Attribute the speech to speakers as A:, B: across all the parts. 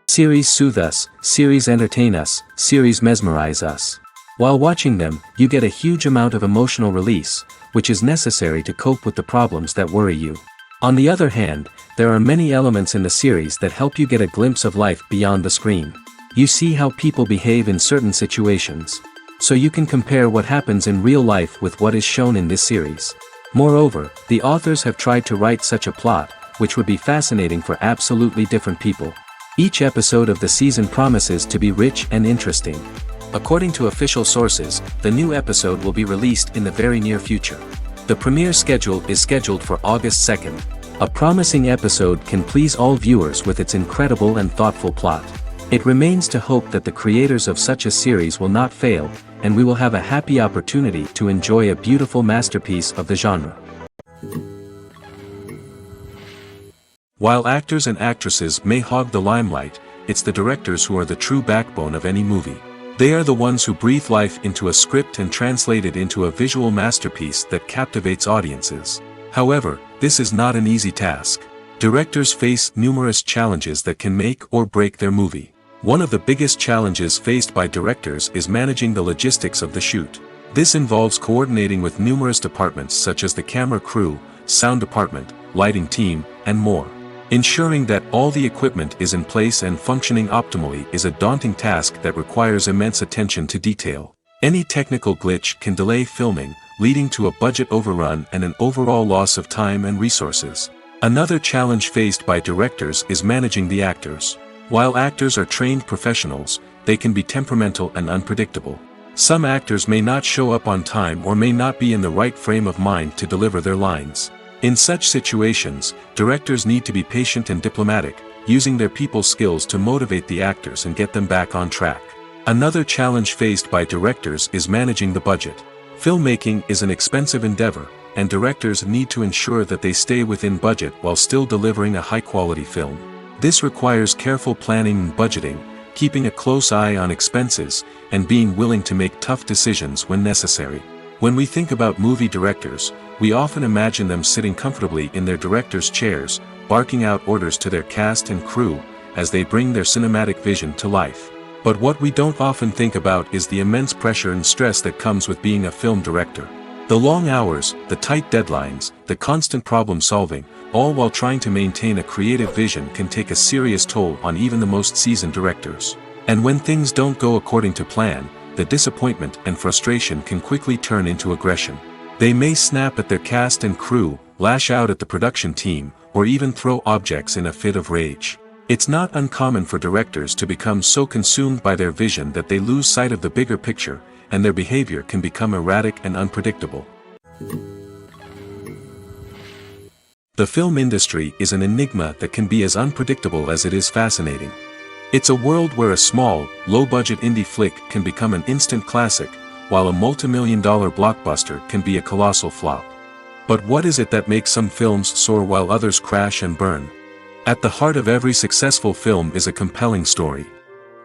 A: Series soothe us, series entertain us, series mesmerize us. While watching them, you get a huge amount of emotional release, which is necessary to cope with the problems that worry you. On the other hand, there are many elements in the series that help you get a glimpse of life beyond the screen. You see how people behave in certain situations. So you can compare what happens in real life with what is shown in this series. Moreover, the authors have tried to write such a plot, which would be fascinating for absolutely different people. Each episode of the season promises to be rich and interesting. According to official sources, the new episode will be released in the very near future. The premiere schedule is scheduled for August 2nd. A promising episode can please all viewers with its incredible and thoughtful plot. It remains to hope that the creators of such a series will not fail, and we will have a happy opportunity to enjoy a beautiful masterpiece of the genre. While actors and actresses may hog the limelight, it's the directors who are the true backbone of any movie. They are the ones who breathe life into a script and translate it into a visual masterpiece that captivates audiences. However, this is not an easy task. Directors face numerous challenges that can make or break their movie. One of the biggest challenges faced by directors is managing the logistics of the shoot. This involves coordinating with numerous departments such as the camera crew, sound department, lighting team, and more. Ensuring that all the equipment is in place and functioning optimally is a daunting task that requires immense attention to detail. Any technical glitch can delay filming, leading to a budget overrun and an overall loss of time and resources. Another challenge faced by directors is managing the actors. While actors are trained professionals, they can be temperamental and unpredictable. Some actors may not show up on time or may not be in the right frame of mind to deliver their lines. In such situations, directors need to be patient and diplomatic, using their people skills to motivate the actors and get them back on track. Another challenge faced by directors is managing the budget. Filmmaking is an expensive endeavor, and directors need to ensure that they stay within budget while still delivering a high-quality film. This requires careful planning and budgeting, keeping a close eye on expenses, and being willing to make tough decisions when necessary. When we think about movie directors, we often imagine them sitting comfortably in their director's chairs, barking out orders to their cast and crew, as they bring their cinematic vision to life. But what we don't often think about is the immense pressure and stress that comes with being a film director. The long hours, the tight deadlines, the constant problem solving, all while trying to maintain a creative vision can take a serious toll on even the most seasoned directors. And when things don't go according to plan, the disappointment and frustration can quickly turn into aggression. They may snap at their cast and crew, lash out at the production team, or even throw objects in a fit of rage. It's not uncommon for directors to become so consumed by their vision that they lose sight of the bigger picture, and their behavior can become erratic and unpredictable. The film industry is an enigma that can be as unpredictable as it is fascinating. It's a world where a small, low-budget indie flick can become an instant classic, while a multi-million-dollar blockbuster can be a colossal flop. But what is it that makes some films soar while others crash and burn? At the heart of every successful film is a compelling story.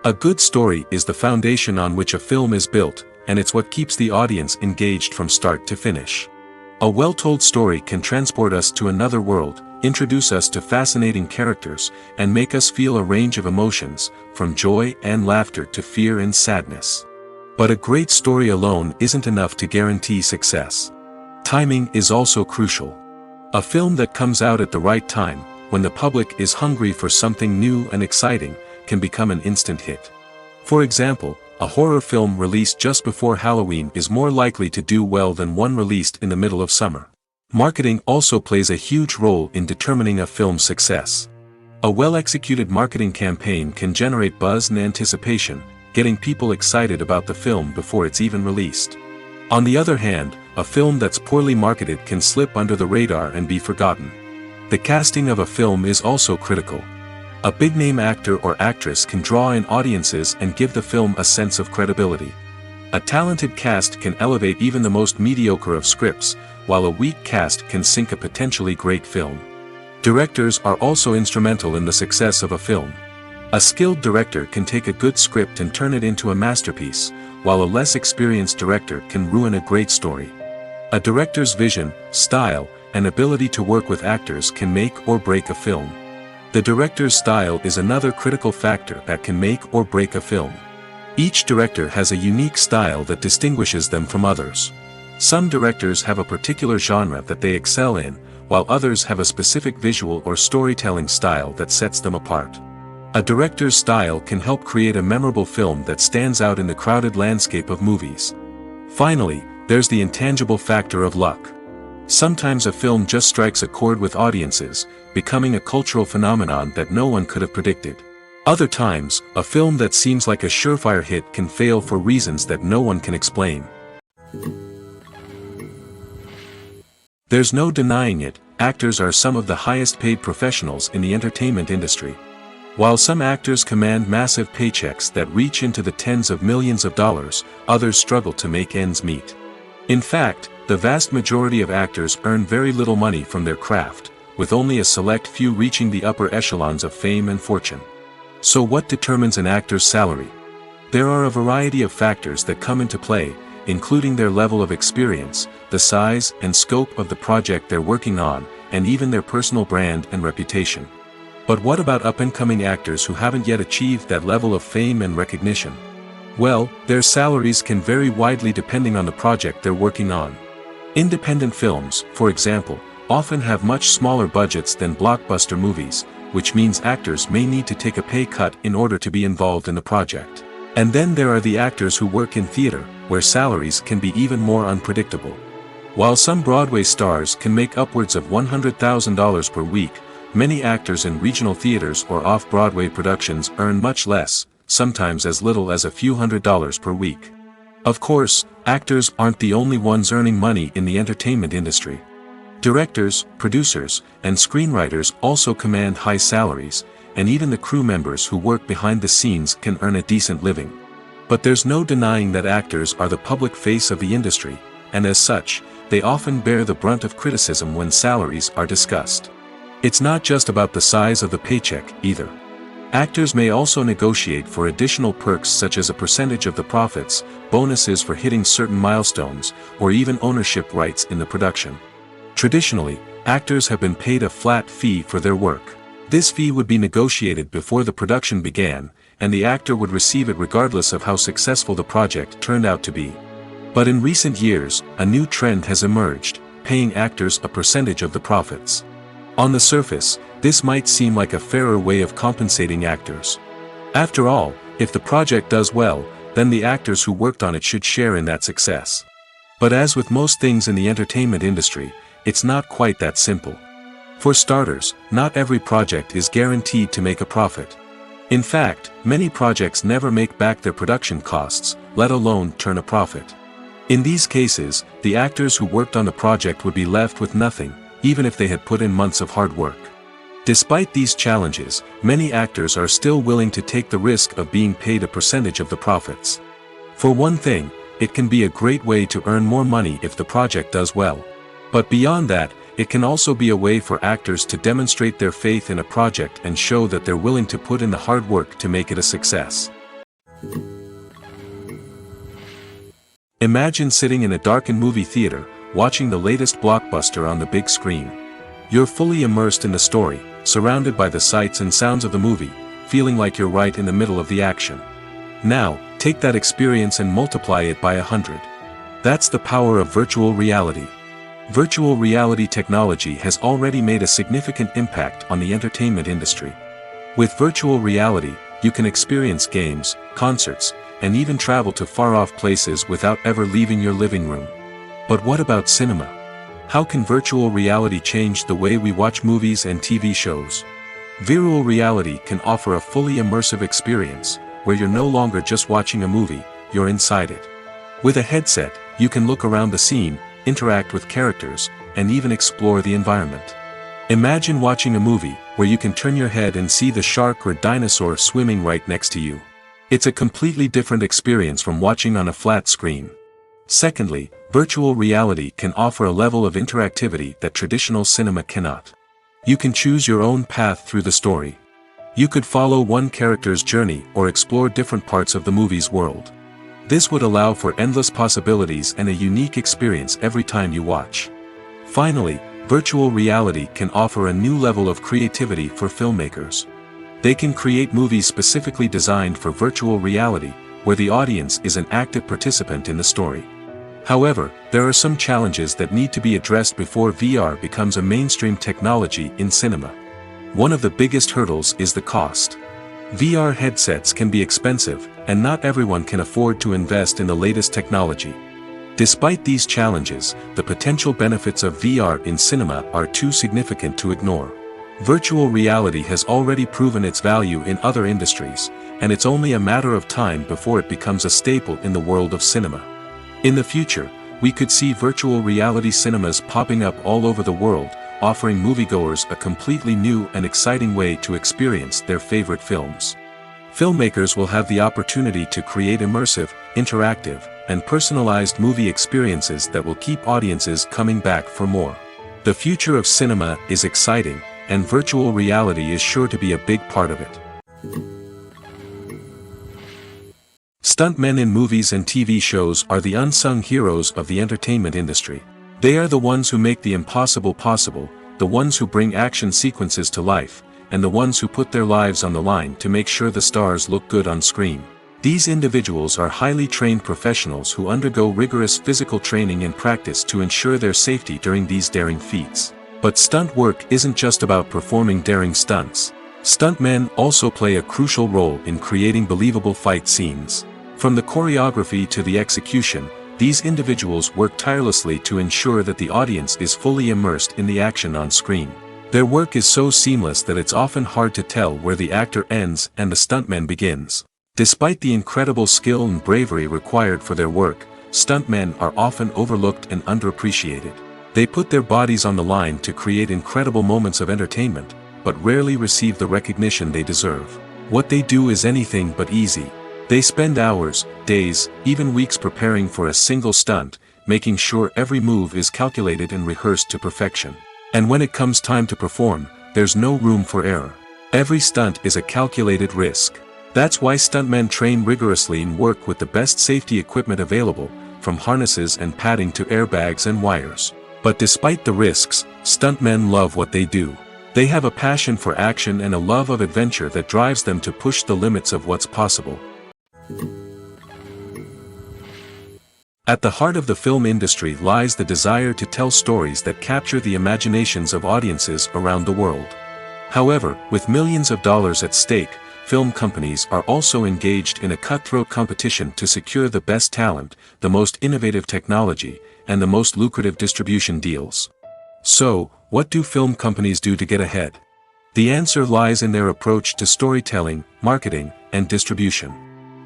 A: A good story is the foundation on which a film is built, and it's what keeps the audience engaged from start to finish. A well-told story can transport us to another world, introduce us to fascinating characters, and make us feel a range of emotions, from joy and laughter to fear and sadness. But a great story alone isn't enough to guarantee success. Timing is also crucial. A film that comes out at the right time, when the public is hungry for something new and exciting, can become an instant hit. For example, a horror film released just before Halloween is more likely to do well than one released in the middle of summer. Marketing also plays a huge role in determining a film's success. A well-executed marketing campaign can generate buzz and anticipation, getting people excited about the film before it's even released. On the other hand, a film that's poorly marketed can slip under the radar and be forgotten. The casting of a film is also critical. A big-name actor or actress can draw in audiences and give the film a sense of credibility. A talented cast can elevate even the most mediocre of scripts, while a weak cast can sink a potentially great film. Directors are also instrumental in the success of a film. A skilled director can take a good script and turn it into a masterpiece, while a less experienced director can ruin a great story. A director's vision, style, and ability to work with actors can make or break a film. The director's style is another critical factor that can make or break a film. Each director has a unique style that distinguishes them from others. Some directors have a particular genre that they excel in, while others have a specific visual or storytelling style that sets them apart. A director's style can help create a memorable film that stands out in the crowded landscape of movies. Finally, there's the intangible factor of luck. Sometimes a film just strikes a chord with audiences, becoming a cultural phenomenon that no one could have predicted. Other times, a film that seems like a surefire hit can fail for reasons that no one can explain. There's no denying it, actors are some of the highest paid professionals in the entertainment industry. While some actors command massive paychecks that reach into the tens of millions of dollars, others struggle to make ends meet. In fact, the vast majority of actors earn very little money from their craft, with only a select few reaching the upper echelons of fame and fortune. So what determines an actor's salary? There are a variety of factors that come into play, including their level of experience, the size and scope of the project they're working on, and even their personal brand and reputation. But what about up-and-coming actors who haven't yet achieved that level of fame and recognition? Well, their salaries can vary widely depending on the project they're working on. Independent films, for example, often have much smaller budgets than blockbuster movies, which means actors may need to take a pay cut in order to be involved in the project. And then there are the actors who work in theater, where salaries can be even more unpredictable. While some Broadway stars can make upwards of $100,000 per week, many actors in regional theaters or off-Broadway productions earn much less, sometimes as little as a few $100s per week. Of course, actors aren't the only ones earning money in the entertainment industry. Directors, producers, and screenwriters also command high salaries, and even the crew members who work behind the scenes can earn a decent living. But there's no denying that actors are the public face of the industry, and as such, they often bear the brunt of criticism when salaries are discussed. It's not just about the size of the paycheck, either. Actors may also negotiate for additional perks such as a percentage of the profits, bonuses for hitting certain milestones, or even ownership rights in the production. Traditionally, actors have been paid a flat fee for their work. This fee would be negotiated before the production began, and the actor would receive it regardless of how successful the project turned out to be. But in recent years, a new trend has emerged, paying actors a percentage of the profits. On the surface, this might seem like a fairer way of compensating actors. After all, if the project does well, then the actors who worked on it should share in that success. But as with most things in the entertainment industry, it's not quite that simple. For starters, not every project is guaranteed to make a profit. In fact, many projects never make back their production costs, let alone turn a profit. In these cases, the actors who worked on the project would be left with nothing, even if they had put in months of hard work. Despite these challenges, many actors are still willing to take the risk of being paid a percentage of the profits. For one thing, it can be a great way to earn more money if the project does well. But beyond that, it can also be a way for actors to demonstrate their faith in a project and show that they're willing to put in the hard work to make it a success. Imagine sitting in a darkened movie theater, watching the latest blockbuster on the big screen. You're fully immersed in the story, surrounded by the sights and sounds of the movie, feeling like you're right in the middle of the action. Now, take that experience and multiply it by 100. That's the power of virtual reality. Virtual reality technology has already made a significant impact on the entertainment industry. With virtual reality, you can experience games, concerts, and even travel to far-off places without ever leaving your living room. But what about cinema? How can virtual reality change the way we watch movies and TV shows? Virtual reality can offer a fully immersive experience, where you're no longer just watching a movie, you're inside it. With a headset, you can look around the scene, interact with characters, and even explore the environment. Imagine watching a movie where you can turn your head and see the shark or dinosaur swimming right next to you. It's a completely different experience from watching on a flat screen. Secondly, virtual reality can offer a level of interactivity that traditional cinema cannot. You can choose your own path through the story. You could follow one character's journey or explore different parts of the movie's world. This would allow for endless possibilities and a unique experience every time you watch. Finally, Virtual reality can offer a new level of creativity for filmmakers. They can create movies specifically designed for virtual reality, where the audience is an active participant in the story. However, there are some challenges that need to be addressed before VR becomes a mainstream technology in cinema. One of the biggest hurdles is the cost. VR headsets can be expensive, and not everyone can afford to invest in the latest technology. Despite these challenges, the potential benefits of VR in cinema are too significant to ignore. Virtual reality has already proven its value in other industries, and it's only a matter of time before it becomes a staple in the world of cinema. In the future, we could see virtual reality cinemas popping up all over the world, offering moviegoers a completely new and exciting way to experience their favorite films. Filmmakers will have the opportunity to create immersive, interactive, and personalized movie experiences that will keep audiences coming back for more. The future of cinema is exciting, and virtual reality is sure to be a big part of it. Stuntmen in movies and TV shows are the unsung heroes of the entertainment industry. They are the ones who make the impossible possible, the ones who bring action sequences to life, and the ones who put their lives on the line to make sure the stars look good on screen. These individuals are highly trained professionals who undergo rigorous physical training and practice to ensure their safety during these daring feats. But stunt work isn't just about performing daring stunts. Stuntmen also play a crucial role in creating believable fight scenes. From the choreography to the execution, these individuals work tirelessly to ensure that the audience is fully immersed in the action on screen. Their work is so seamless that it's often hard to tell where the actor ends and the stuntman begins. Despite the incredible skill and bravery required for their work, stuntmen are often overlooked and underappreciated. They put their bodies on the line to create incredible moments of entertainment, but rarely receive the recognition they deserve. What they do is anything but easy. They spend hours, days, even weeks preparing for a single stunt, making sure every move is calculated and rehearsed to perfection. And when it comes time to perform, there's no room for error. Every stunt is a calculated risk. That's why stuntmen train rigorously and work with the best safety equipment available, from harnesses and padding to airbags and wires. But despite the risks, stuntmen love what they do. They have a passion for action and a love of adventure that drives them to push the limits of what's possible. At the heart of the film industry lies the desire to tell stories that capture the imaginations of audiences around the world. However, with millions of dollars at stake, film companies are also engaged in a cutthroat competition to secure the best talent, the most innovative technology, and the most lucrative distribution deals. So, what do film companies do to get ahead? The answer lies in their approach to storytelling, marketing, and distribution.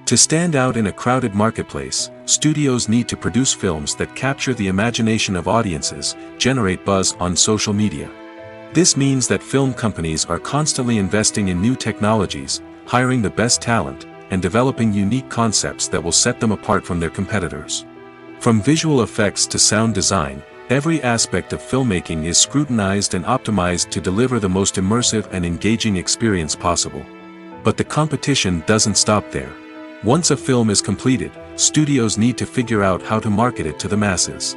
A: To stand out in a crowded marketplace, studios need to produce films that capture the imagination of audiences, generate buzz on social media. This means that film companies are constantly investing in new technologies, hiring the best talent, and developing unique concepts that will set them apart from their competitors. From visual effects to sound design, every aspect of filmmaking is scrutinized and optimized to deliver the most immersive and engaging experience possible. But the competition doesn't stop there. Once a film is completed, studios need to figure out how to market it to the masses.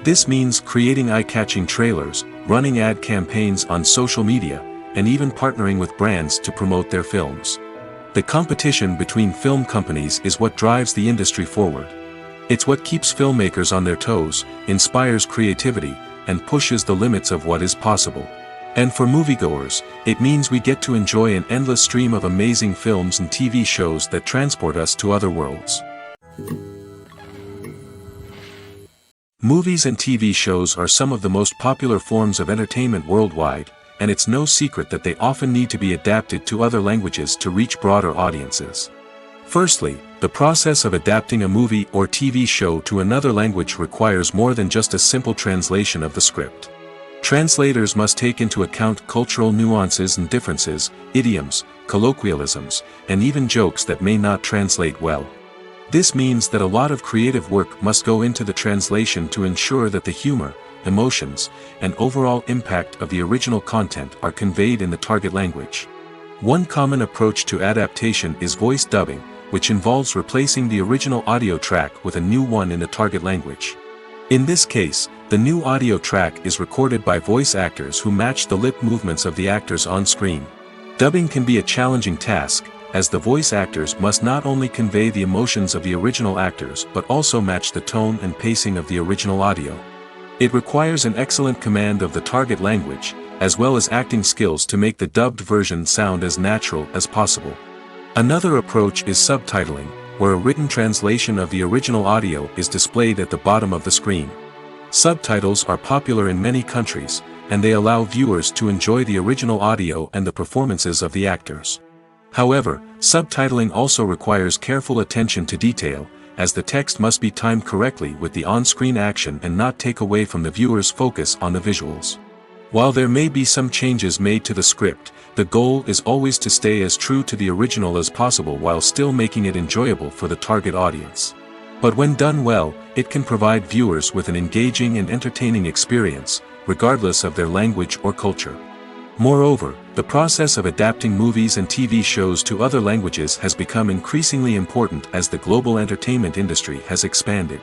A: This means creating eye-catching trailers, running ad campaigns on social media, and even partnering with brands to promote their films. The competition between film companies is what drives the industry forward. It's what keeps filmmakers on their toes, inspires creativity, and pushes the limits of what is possible. And for moviegoers, it means we get to enjoy an endless stream of amazing films and TV shows that transport us to other worlds. Movies and TV shows are some of the most popular forms of entertainment worldwide, and it's no secret that they often need to be adapted to other languages to reach broader audiences. Firstly, the process of adapting a movie or TV show to another language requires more than just a simple translation of the script. Translators must take into account cultural nuances and differences, idioms, colloquialisms, and even jokes that may not translate well. This means that a lot of creative work must go into the translation to ensure that the humor, emotions, and overall impact of the original content are conveyed in the target language. One common approach to adaptation is voice dubbing, which involves replacing the original audio track with a new one in the target language. In this case, The new audio track is recorded by voice actors who match the lip movements of the actors on screen. Dubbing can be a challenging task, as the voice actors must not only convey the emotions of the original actors but also match the tone and pacing of the original audio. It requires an excellent command of the target language, as well as acting skills to make the dubbed version sound as natural as possible. Another approach is subtitling, where a written translation of the original audio is displayed at the bottom of the screen. Subtitles are popular in many countries, and they allow viewers to enjoy the original audio and the performances of the actors. However, subtitling also requires careful attention to detail, as the text must be timed correctly with the on-screen action and not take away from the viewer's focus on the visuals. While there may be some changes made to the script, the goal is always to stay as true to the original as possible while still making it enjoyable for the target audience. But when done well, it can provide viewers with an engaging and entertaining experience, regardless of their language or culture. Moreover, the process of adapting movies and TV shows to other languages has become increasingly important as the global entertainment industry has expanded.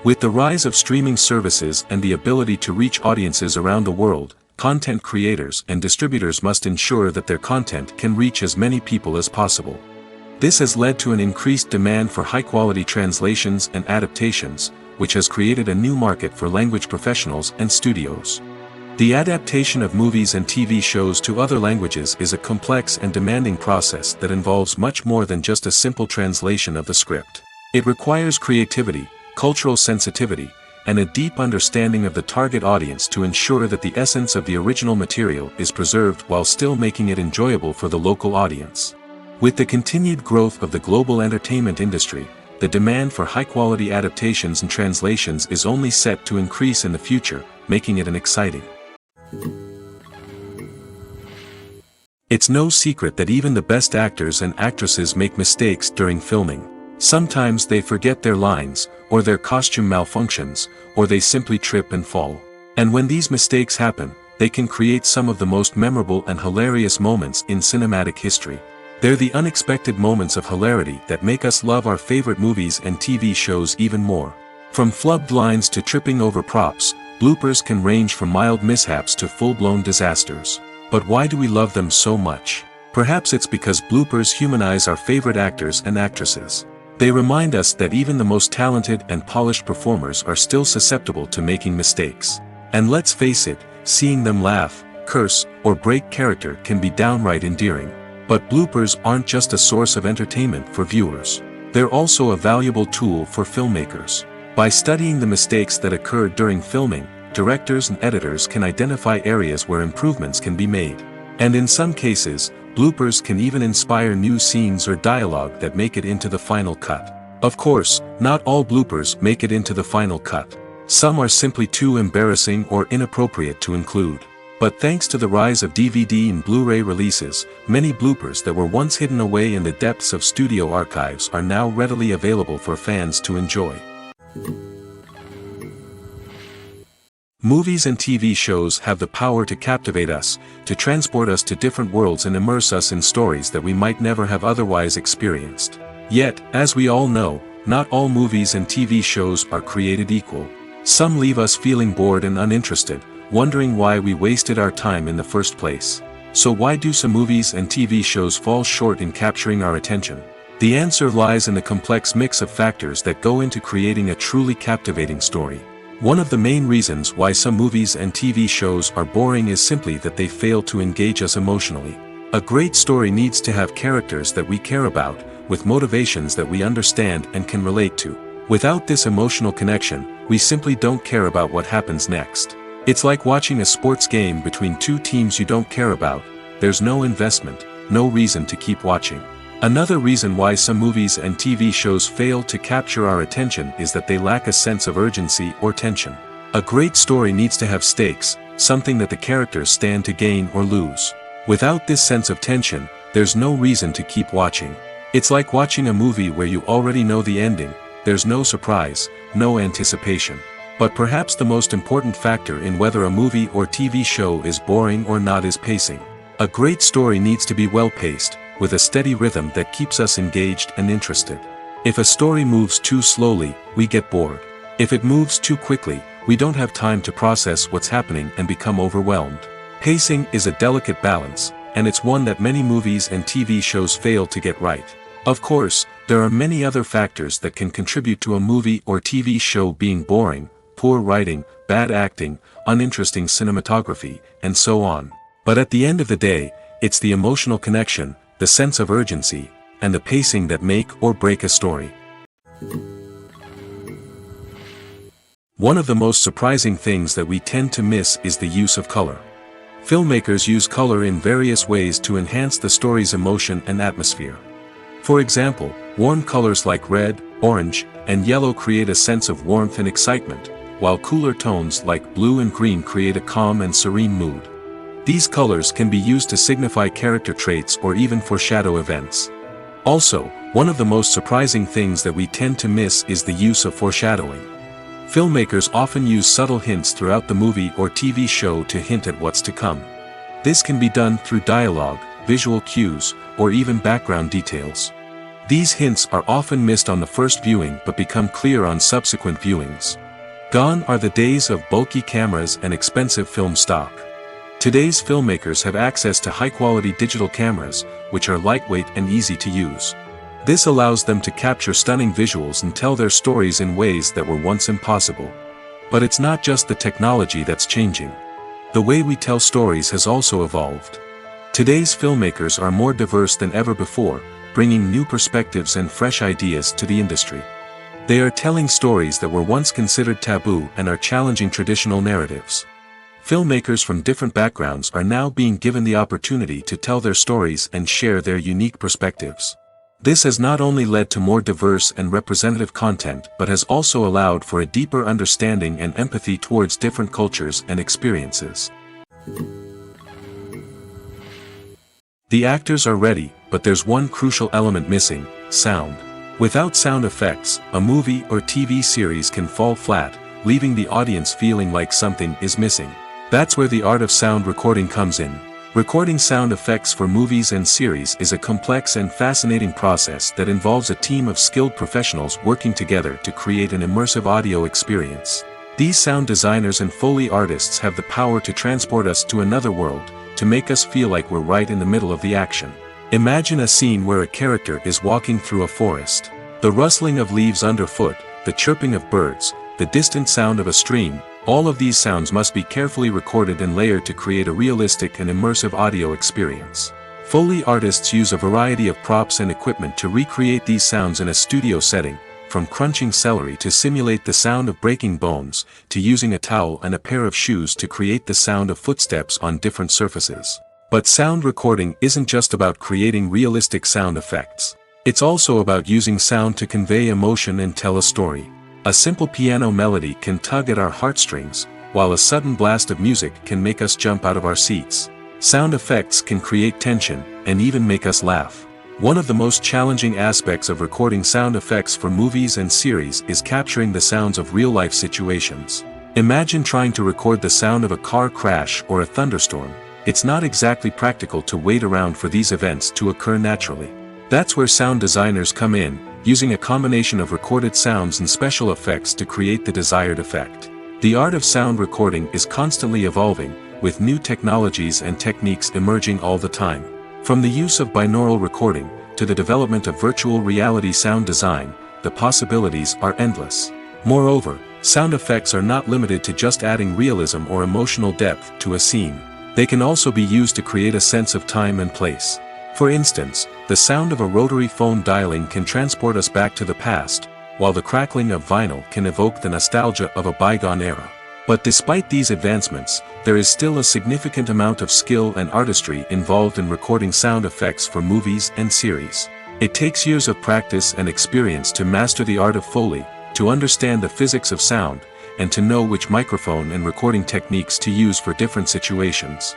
A: With the rise of streaming services and the ability to reach audiences around the world, content creators and distributors must ensure that their content can reach as many people as possible. This has led to an increased demand for high-quality translations and adaptations, which has created a new market for language professionals and studios. The adaptation of movies and TV shows to other languages is a complex and demanding process that involves much more than just a simple translation of the script. It requires creativity, cultural sensitivity, and a deep understanding of the target audience to ensure that the essence of the original material is preserved while still making it enjoyable for the local audience. With the continued growth of the global entertainment industry, the demand for high-quality adaptations and translations is only set to increase in the future, making it an exciting. It's no secret that even the best actors and actresses make mistakes during filming. Sometimes they forget their lines, or their costume malfunctions, or they simply trip and fall. And when these mistakes happen, they can create some of the most memorable and hilarious moments in cinematic history. They're the unexpected moments of hilarity that make us love our favorite movies and TV shows even more. From flubbed lines to tripping over props, bloopers can range from mild mishaps to full-blown disasters. But why do we love them so much? Perhaps it's because bloopers humanize our favorite actors and actresses. They remind us that even the most talented and polished performers are still susceptible to making mistakes. And let's face it, seeing them laugh, curse, or break character can be downright endearing. But bloopers aren't just a source of entertainment for viewers. They're also a valuable tool for filmmakers. By studying the mistakes that occurred during filming, directors and editors can identify areas where improvements can be made. And in some cases, bloopers can even inspire new scenes or dialogue that make it into the final cut. Of course, not all bloopers make it into the final cut. Some are simply too embarrassing or inappropriate to include. But thanks to the rise of DVD and Blu-ray releases, many bloopers that were once hidden away in the depths of studio archives are now readily available for fans to enjoy. Movies and TV shows have the power to captivate us, to transport us to different worlds and immerse us in stories that we might never have otherwise experienced. Yet, as we all know, not all movies and TV shows are created equal. Some leave us feeling bored and uninterested, wondering why we wasted our time in the first place. So why do some movies and TV shows fall short in capturing our attention? The answer lies in the complex mix of factors that go into creating a truly captivating story. One of the main reasons why some movies and TV shows are boring is simply that they fail to engage us emotionally. A great story needs to have characters that we care about, with motivations that we understand and can relate to. Without this emotional connection, we simply don't care about what happens next. It's like watching a sports game between two teams you don't care about. There's no investment, no reason to keep watching. Another reason why some movies and TV shows fail to capture our attention is that they lack a sense of urgency or tension. A great story needs to have stakes, something that the characters stand to gain or lose. Without this sense of tension, there's no reason to keep watching. It's like watching a movie where you already know the ending. There's no surprise, no anticipation. But perhaps the most important factor in whether a movie or TV show is boring or not is pacing. A great story needs to be well-paced, with a steady rhythm that keeps us engaged and interested. If a story moves too slowly, we get bored. If it moves too quickly, we don't have time to process what's happening and become overwhelmed. Pacing is a delicate balance, and it's one that many movies and TV shows fail to get right. Of course, there are many other factors that can contribute to a movie or TV show being boring: poor writing, bad acting, uninteresting cinematography, and so on. But at the end of the day, it's the emotional connection, the sense of urgency, and the pacing that make or break a story. One of the most surprising things that we tend to miss is the use of color. Filmmakers use color in various ways to enhance the story's emotion and atmosphere. For example, warm colors like red, orange, and yellow create a sense of warmth and excitement, while cooler tones like blue and green create a calm and serene mood. These colors can be used to signify character traits or even foreshadow events. Also, one of the most surprising things that we tend to miss is the use of foreshadowing. Filmmakers often use subtle hints throughout the movie or TV show to hint at what's to come. This can be done through dialogue, visual cues, or even background details. These hints are often missed on the first viewing but become clear on subsequent viewings. Gone are the days of bulky cameras and expensive film stock. Today's filmmakers have access to high-quality digital cameras, which are lightweight and easy to use. This allows them to capture stunning visuals and tell their stories in ways that were once impossible. But it's not just the technology that's changing. The way we tell stories has also evolved. Today's filmmakers are more diverse than ever before, bringing new perspectives and fresh ideas to the industry. They are telling stories that were once considered taboo and are challenging traditional narratives. Filmmakers from different backgrounds are now being given the opportunity to tell their stories and share their unique perspectives. This has not only led to more diverse and representative content but has also allowed for a deeper understanding and empathy towards different cultures and experiences. The actors are ready, but there's one crucial element missing: sound. Without sound effects, a movie or TV series can fall flat, leaving the audience feeling like something is missing. That's where the art of sound recording comes in. Recording sound effects for movies and series is a complex and fascinating process that involves a team of skilled professionals working together to create an immersive audio experience. These sound designers and Foley artists have the power to transport us to another world, to make us feel like we're right in the middle of the action. Imagine a scene where a character is walking through a forest. The rustling of leaves underfoot, the chirping of birds, the distant sound of a stream, all of these sounds must be carefully recorded and layered to create a realistic and immersive audio experience. Foley artists use a variety of props and equipment to recreate these sounds in a studio setting, from crunching celery to simulate the sound of breaking bones, to using a towel and a pair of shoes to create the sound of footsteps on different surfaces. But sound recording isn't just about creating realistic sound effects. It's also about using sound to convey emotion and tell a story. A simple piano melody can tug at our heartstrings, while a sudden blast of music can make us jump out of our seats. Sound effects can create tension, and even make us laugh. One of the most challenging aspects of recording sound effects for movies and series is capturing the sounds of real-life situations. Imagine trying to record the sound of a car crash or a thunderstorm. It's not exactly practical to wait around for these events to occur naturally. That's where sound designers come in, using a combination of recorded sounds and special effects to create the desired effect. The art of sound recording is constantly evolving, with new technologies and techniques emerging all the time. From the use of binaural recording, to the development of virtual reality sound design, the possibilities are endless. Moreover, sound effects are not limited to just adding realism or emotional depth to a scene. They can also be used to create a sense of time and place. For instance, the sound of a rotary phone dialing can transport us back to the past, while the crackling of vinyl can evoke the nostalgia of a bygone era. But despite these advancements, there is still a significant amount of skill and artistry involved in recording sound effects for movies and series. It takes years of practice and experience to master the art of Foley, to understand the physics of sound, and to know which microphone and recording techniques to use for different situations.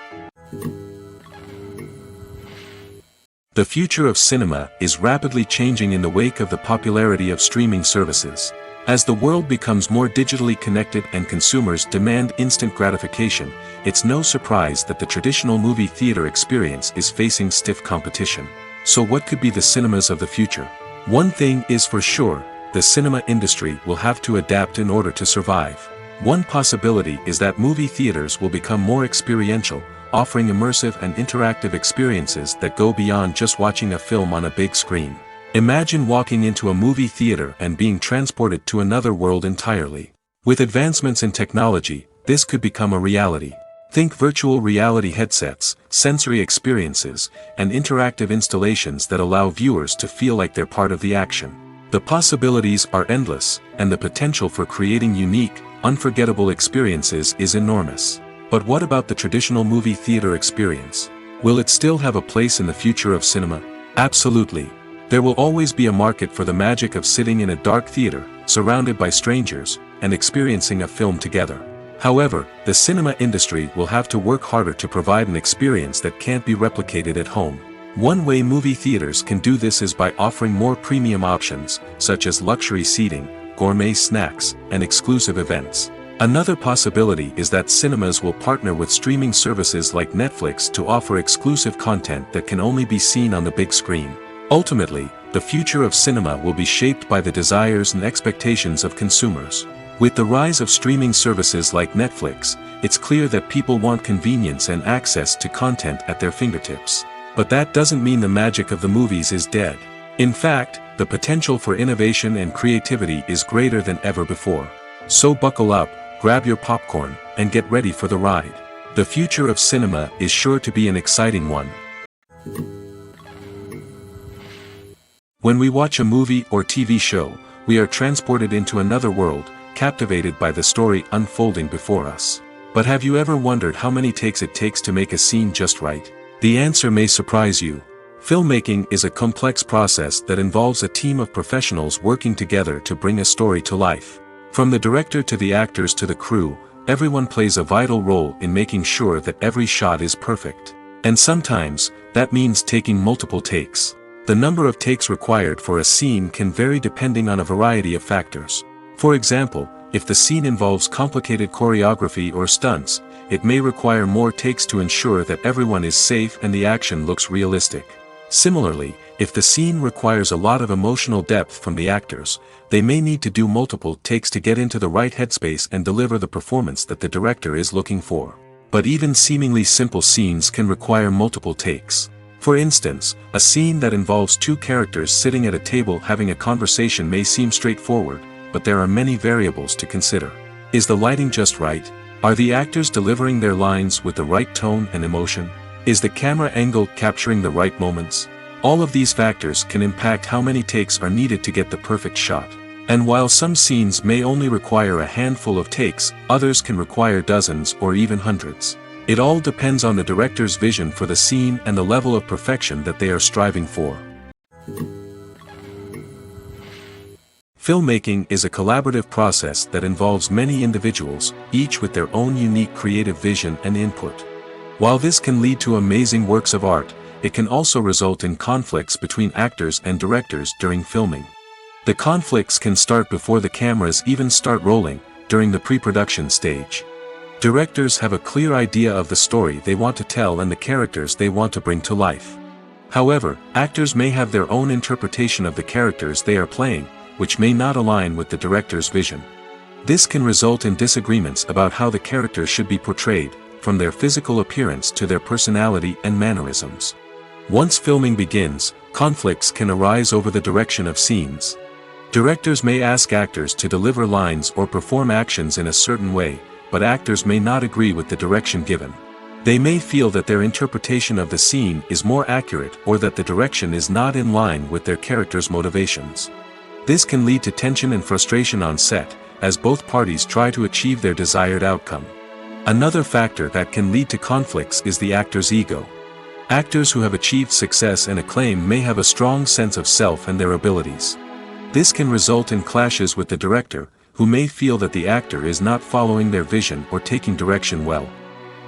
A: The future of cinema is rapidly changing in the wake of the popularity of streaming services. As the world becomes more digitally connected and consumers demand instant gratification, it's no surprise that the traditional movie theater experience is facing stiff competition. So what could be the cinemas of the future? One thing is for sure, the cinema industry will have to adapt in order to survive. One possibility is that movie theaters will become more experiential, offering immersive and interactive experiences that go beyond just watching a film on a big screen. Imagine walking into a movie theater and being transported to another world entirely. With advancements in technology, this could become a reality. Think virtual reality headsets, sensory experiences, and interactive installations that allow viewers to feel like they're part of the action. The possibilities are endless, and the potential for creating unique, unforgettable experiences is enormous. But what about the traditional movie theater experience? Will it still have a place in the future of cinema? Absolutely. There will always be a market for the magic of sitting in a dark theater, surrounded by strangers, and experiencing a film together. However, the cinema industry will have to work harder to provide an experience that can't be replicated at home. One way movie theaters can do this is by offering more premium options, such as luxury seating, gourmet snacks, and exclusive events. Another possibility is that cinemas will partner with streaming services like Netflix to offer exclusive content that can only be seen on the big screen. Ultimately, the future of cinema will be shaped by the desires and expectations of consumers. With the rise of streaming services like Netflix, it's clear that people want convenience and access to content at their fingertips. But that doesn't mean the magic of the movies is dead. In fact, the potential for innovation and creativity is greater than ever before. So buckle up, grab your popcorn, and get ready for the ride. The future of cinema is sure to be an exciting one. When we watch a movie or TV show, we are transported into another world, captivated by the story unfolding before us. But have you ever wondered how many takes it takes to make a scene just right? The answer may surprise you. Filmmaking is a complex process that involves a team of professionals working together to bring a story to life. From the director to the actors to the crew, everyone plays a vital role in making sure that every shot is perfect. And sometimes, that means taking multiple takes. The number of takes required for a scene can vary depending on a variety of factors. For example, if the scene involves complicated choreography or stunts, it may require more takes to ensure that everyone is safe and the action looks realistic. Similarly, if the scene requires a lot of emotional depth from the actors, they may need to do multiple takes to get into the right headspace and deliver the performance that the director is looking for. But even seemingly simple scenes can require multiple takes. For instance, a scene that involves two characters sitting at a table having a conversation may seem straightforward, but there are many variables to consider. Is the lighting just right? Are the actors delivering their lines with the right tone and emotion? Is the camera angle capturing the right moments? All of these factors can impact how many takes are needed to get the perfect shot. And while some scenes may only require a handful of takes, others can require dozens or even hundreds. It all depends on the director's vision for the scene and the level of perfection that they are striving for. Filmmaking is a collaborative process that involves many individuals, each with their own unique creative vision and input. While this can lead to amazing works of art, it can also result in conflicts between actors and directors during filming. The conflicts can start before the cameras even start rolling, during the pre-production stage. Directors have a clear idea of the story they want to tell and the characters they want to bring to life. However, actors may have their own interpretation of the characters they are playing, which may not align with the director's vision. This can result in disagreements about how the characters should be portrayed, from their physical appearance to their personality and mannerisms. Once filming begins, conflicts can arise over the direction of scenes. Directors may ask actors to deliver lines or perform actions in a certain way, but actors may not agree with the direction given. They may feel that their interpretation of the scene is more accurate or that the direction is not in line with their character's motivations. This can lead to tension and frustration on set, as both parties try to achieve their desired outcome. Another factor that can lead to conflicts is the actor's ego. Actors who have achieved success and acclaim may have a strong sense of self and their abilities. This can result in clashes with the director, who may feel that the actor is not following their vision or taking direction well.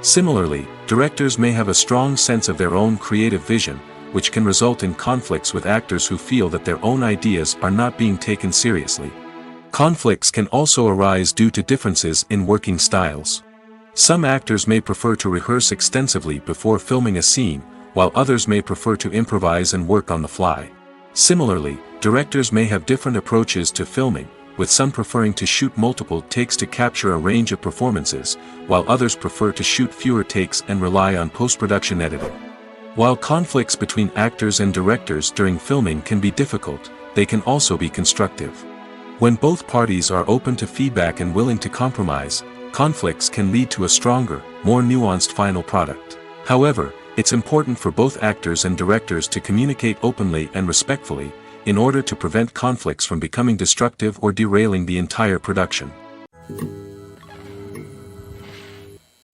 A: Similarly, directors may have a strong sense of their own creative vision, which can result in conflicts with actors who feel that their own ideas are not being taken seriously. Conflicts can also arise due to differences in working styles. Some actors may prefer to rehearse extensively before filming a scene, while others may prefer to improvise and work on the fly. Similarly, directors may have different approaches to filming, with some preferring to shoot multiple takes to capture a range of performances, while others prefer to shoot fewer takes and rely on post-production editing. While conflicts between actors and directors during filming can be difficult, they can also be constructive. When both parties are open to feedback and willing to compromise, conflicts can lead to a stronger, more nuanced final product. However, it's important for both actors and directors to communicate openly and respectfully, in order to prevent conflicts from becoming destructive or derailing the entire production.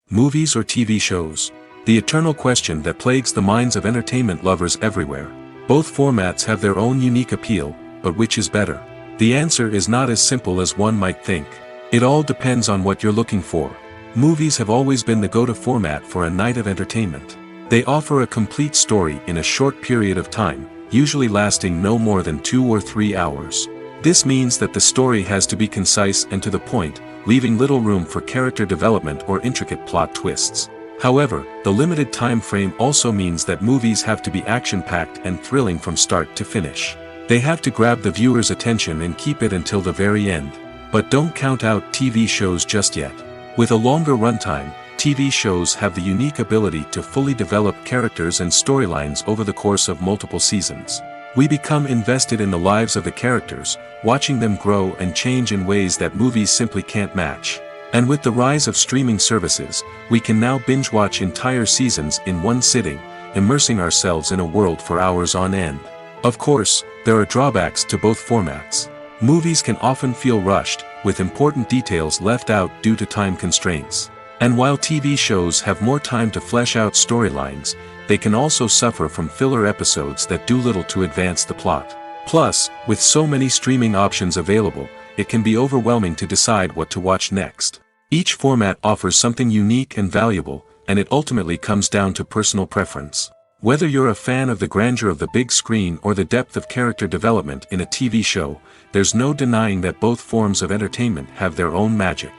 A: Movies or TV shows? The eternal question that plagues the minds of entertainment lovers everywhere. Both formats have their own unique appeal, but which is better? The answer is not as simple as one might think. It all depends on what you're looking for. Movies have always been the go-to format for a night of entertainment. They offer a complete story in a short period of time, usually lasting no more than 2 or 3 hours. This means that the story has to be concise and to the point, leaving little room for character development or intricate plot twists. However, the limited time frame also means that movies have to be action-packed and thrilling from start to finish. They have to grab the viewer's attention and keep it until the very end. But don't count out TV shows just yet. With a longer runtime, TV shows have the unique ability to fully develop characters and storylines over the course of multiple seasons. We become invested in the lives of the characters, watching them grow and change in ways that movies simply can't match. And with the rise of streaming services, we can now binge-watch entire seasons in one sitting, immersing ourselves in a world for hours on end. Of course, there are drawbacks to both formats. Movies can often feel rushed, with important details left out due to time constraints. And while TV shows have more time to flesh out storylines, they can also suffer from filler episodes that do little to advance the plot. Plus, with so many streaming options available, it can be overwhelming to decide what to watch next. Each format offers something unique and valuable, and it ultimately comes down to personal preference. Whether you're a fan of the grandeur of the big screen or the depth of character development in a TV show, there's no denying that both forms of entertainment have their own magic.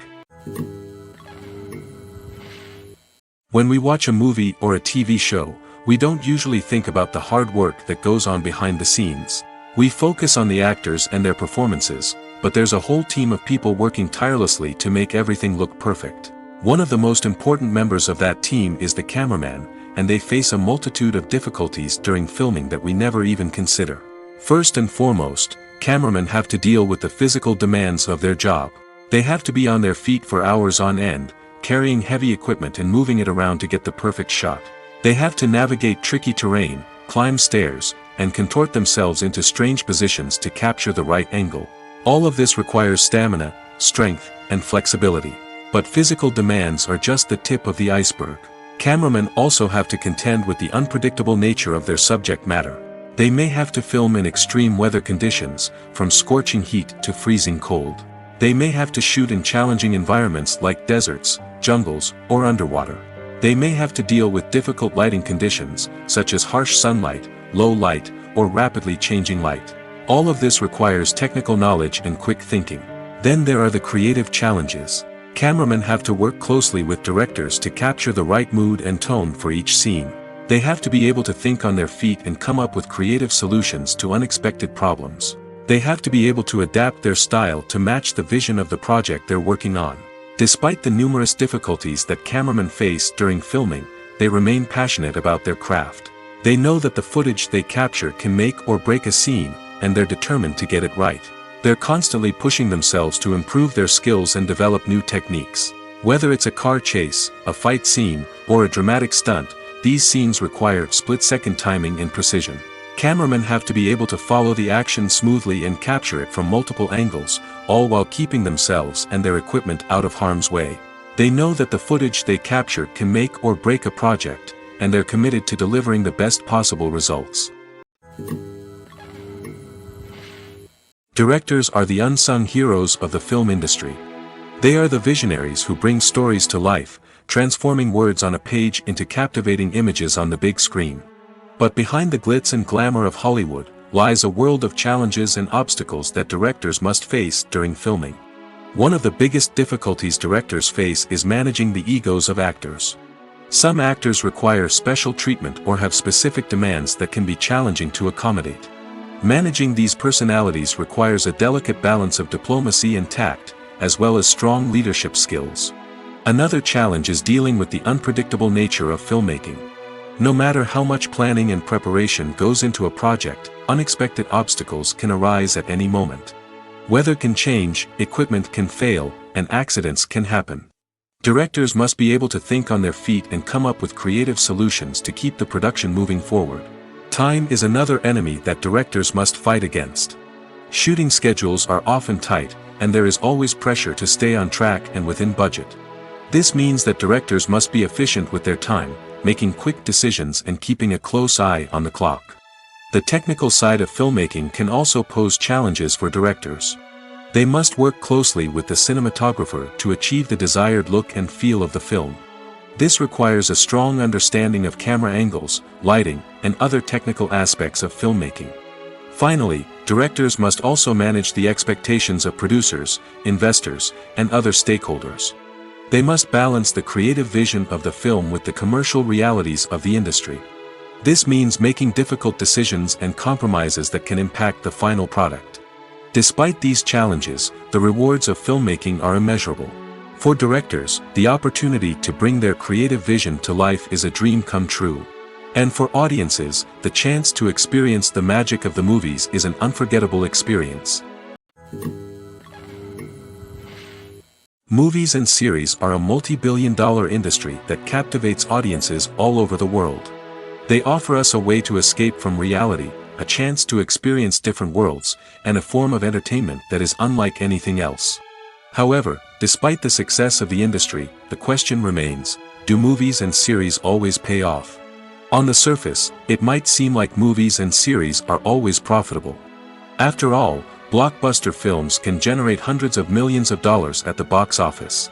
A: When we watch a movie or a TV show, we don't usually think about the hard work that goes on behind the scenes. We focus on the actors and their performances, but there's a whole team of people working tirelessly to make everything look perfect. One of the most important members of that team is the cameraman, and they face a multitude of difficulties during filming that we never even consider. First and foremost, cameramen have to deal with the physical demands of their job. They have to be on their feet for hours on end, carrying heavy equipment and moving it around to get the perfect shot. They have to navigate tricky terrain, climb stairs, and contort themselves into strange positions to capture the right angle. All of this requires stamina, strength, and flexibility. But physical demands are just the tip of the iceberg. Cameramen also have to contend with the unpredictable nature of their subject matter. They may have to film in extreme weather conditions, from scorching heat to freezing cold. They may have to shoot in challenging environments like deserts, jungles, or underwater. They may have to deal with difficult lighting conditions, such as harsh sunlight, low light, or rapidly changing light. All of this requires technical knowledge and quick thinking. Then there are the creative challenges. Cameramen have to work closely with directors to capture the right mood and tone for each scene. They have to be able to think on their feet and come up with creative solutions to unexpected problems. They have to be able to adapt their style to match the vision of the project they're working on. Despite the numerous difficulties that cameramen face during filming, they remain passionate about their craft. They know that the footage they capture can make or break a scene, and they're determined to get it right. They're constantly pushing themselves to improve their skills and develop new techniques. Whether it's a car chase, a fight scene, or a dramatic stunt, these scenes require split-second timing and precision. Cameramen have to be able to follow the action smoothly and capture it from multiple angles, all while keeping themselves and their equipment out of harm's way. They know that the footage they capture can make or break a project, and they're committed to delivering the best possible results. Directors are the unsung heroes of the film industry. They are the visionaries who bring stories to life, transforming words on a page into captivating images on the big screen. But behind the glitz and glamour of Hollywood, lies a world of challenges and obstacles that directors must face during filming. One of the biggest difficulties directors face is managing the egos of actors. Some actors require special treatment or have specific demands that can be challenging to accommodate. Managing these personalities requires a delicate balance of diplomacy and tact, as well as strong leadership skills. Another challenge is dealing with the unpredictable nature of filmmaking. No matter how much planning and preparation goes into a project, unexpected obstacles can arise at any moment. Weather can change, equipment can fail, and accidents can happen. Directors must be able to think on their feet and come up with creative solutions to keep the production moving forward. Time is another enemy that directors must fight against. Shooting schedules are often tight, and there is always pressure to stay on track and within budget. This means that directors must be efficient with their time, making quick decisions and keeping a close eye on the clock. The technical side of filmmaking can also pose challenges for directors. They must work closely with the cinematographer to achieve the desired look and feel of the film. This requires a strong understanding of camera angles, lighting, and other technical aspects of filmmaking. Finally, directors must also manage the expectations of producers, investors, and other stakeholders. They must balance the creative vision of the film with the commercial realities of the industry. This means making difficult decisions and compromises that can impact the final product. Despite these challenges, the rewards of filmmaking are immeasurable. For directors, the opportunity to bring their creative vision to life is a dream come true. And for audiences, the chance to experience the magic of the movies is an unforgettable experience. Movies and series are a multi-billion-dollar industry that captivates audiences all over the world. They offer us a way to escape from reality, a chance to experience different worlds, and a form of entertainment that is unlike anything else. However, despite the success of the industry, the question remains, do movies and series always pay off? On the surface, it might seem like movies and series are always profitable. After all, blockbuster films can generate hundreds of millions of dollars at the box office.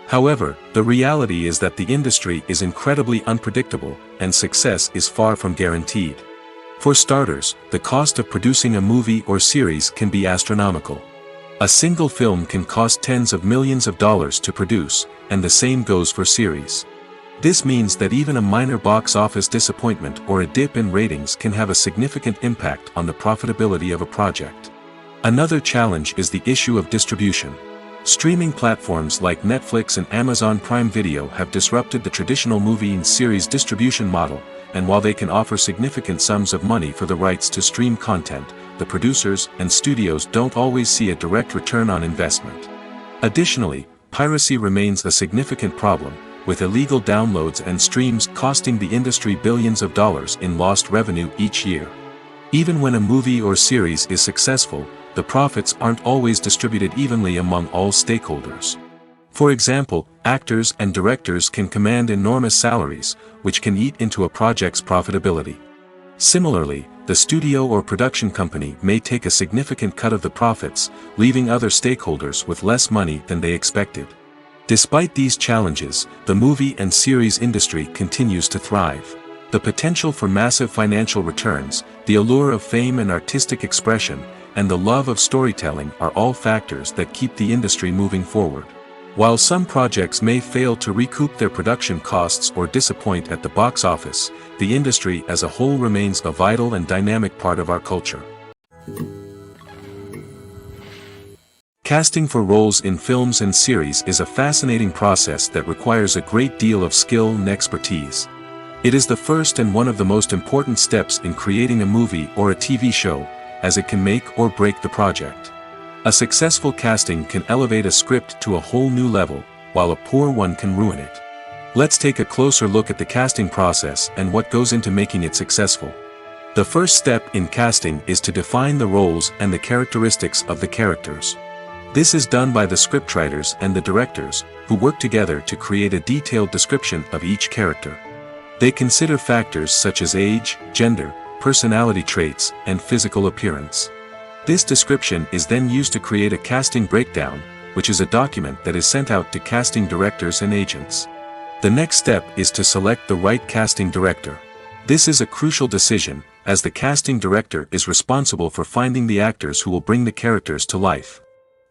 A: However, the reality is that the industry is incredibly unpredictable, and success is far from guaranteed. For starters, the cost of producing a movie or series can be astronomical. A single film can cost tens of millions of dollars to produce, and the same goes for series. This means that even a minor box office disappointment or a dip in ratings can have a significant impact on the profitability of a project. Another challenge is the issue of distribution. Streaming platforms like Netflix and Amazon Prime Video have disrupted the traditional movie and series distribution model, and while they can offer significant sums of money for the rights to stream content, the producers and studios don't always see a direct return on investment. Additionally, piracy remains a significant problem, with illegal downloads and streams costing the industry billions of dollars in lost revenue each year. Even when a movie or series is successful, the profits aren't always distributed evenly among all stakeholders. For example, actors and directors can command enormous salaries, which can eat into a project's profitability. Similarly, the studio or production company may take a significant cut of the profits, leaving other stakeholders with less money than they expected. Despite these challenges, the movie and series industry continues to thrive. The potential for massive financial returns, the allure of fame and artistic expression, and the love of storytelling are all factors that keep the industry moving forward. While some projects may fail to recoup their production costs or disappoint at the box office, the industry as a whole remains a vital and dynamic part of our culture. Casting for roles in films and series is a fascinating process that requires a great deal of skill and expertise. It is the first and one of the most important steps in creating a movie or a TV show, as it can make or break the project. A successful casting can elevate a script to a whole new level, while a poor one can ruin it. Let's take a closer look at the casting process and what goes into making it successful. The first step in casting is to define the roles and the characteristics of the characters. This is done by the scriptwriters and the directors, who work together to create a detailed description of each character. They consider factors such as age, gender, personality traits, and physical appearance. This description is then used to create a casting breakdown, which is a document that is sent out to casting directors and agents. The next step is to select the right casting director. This is a crucial decision, as the casting director is responsible for finding the actors who will bring the characters to life.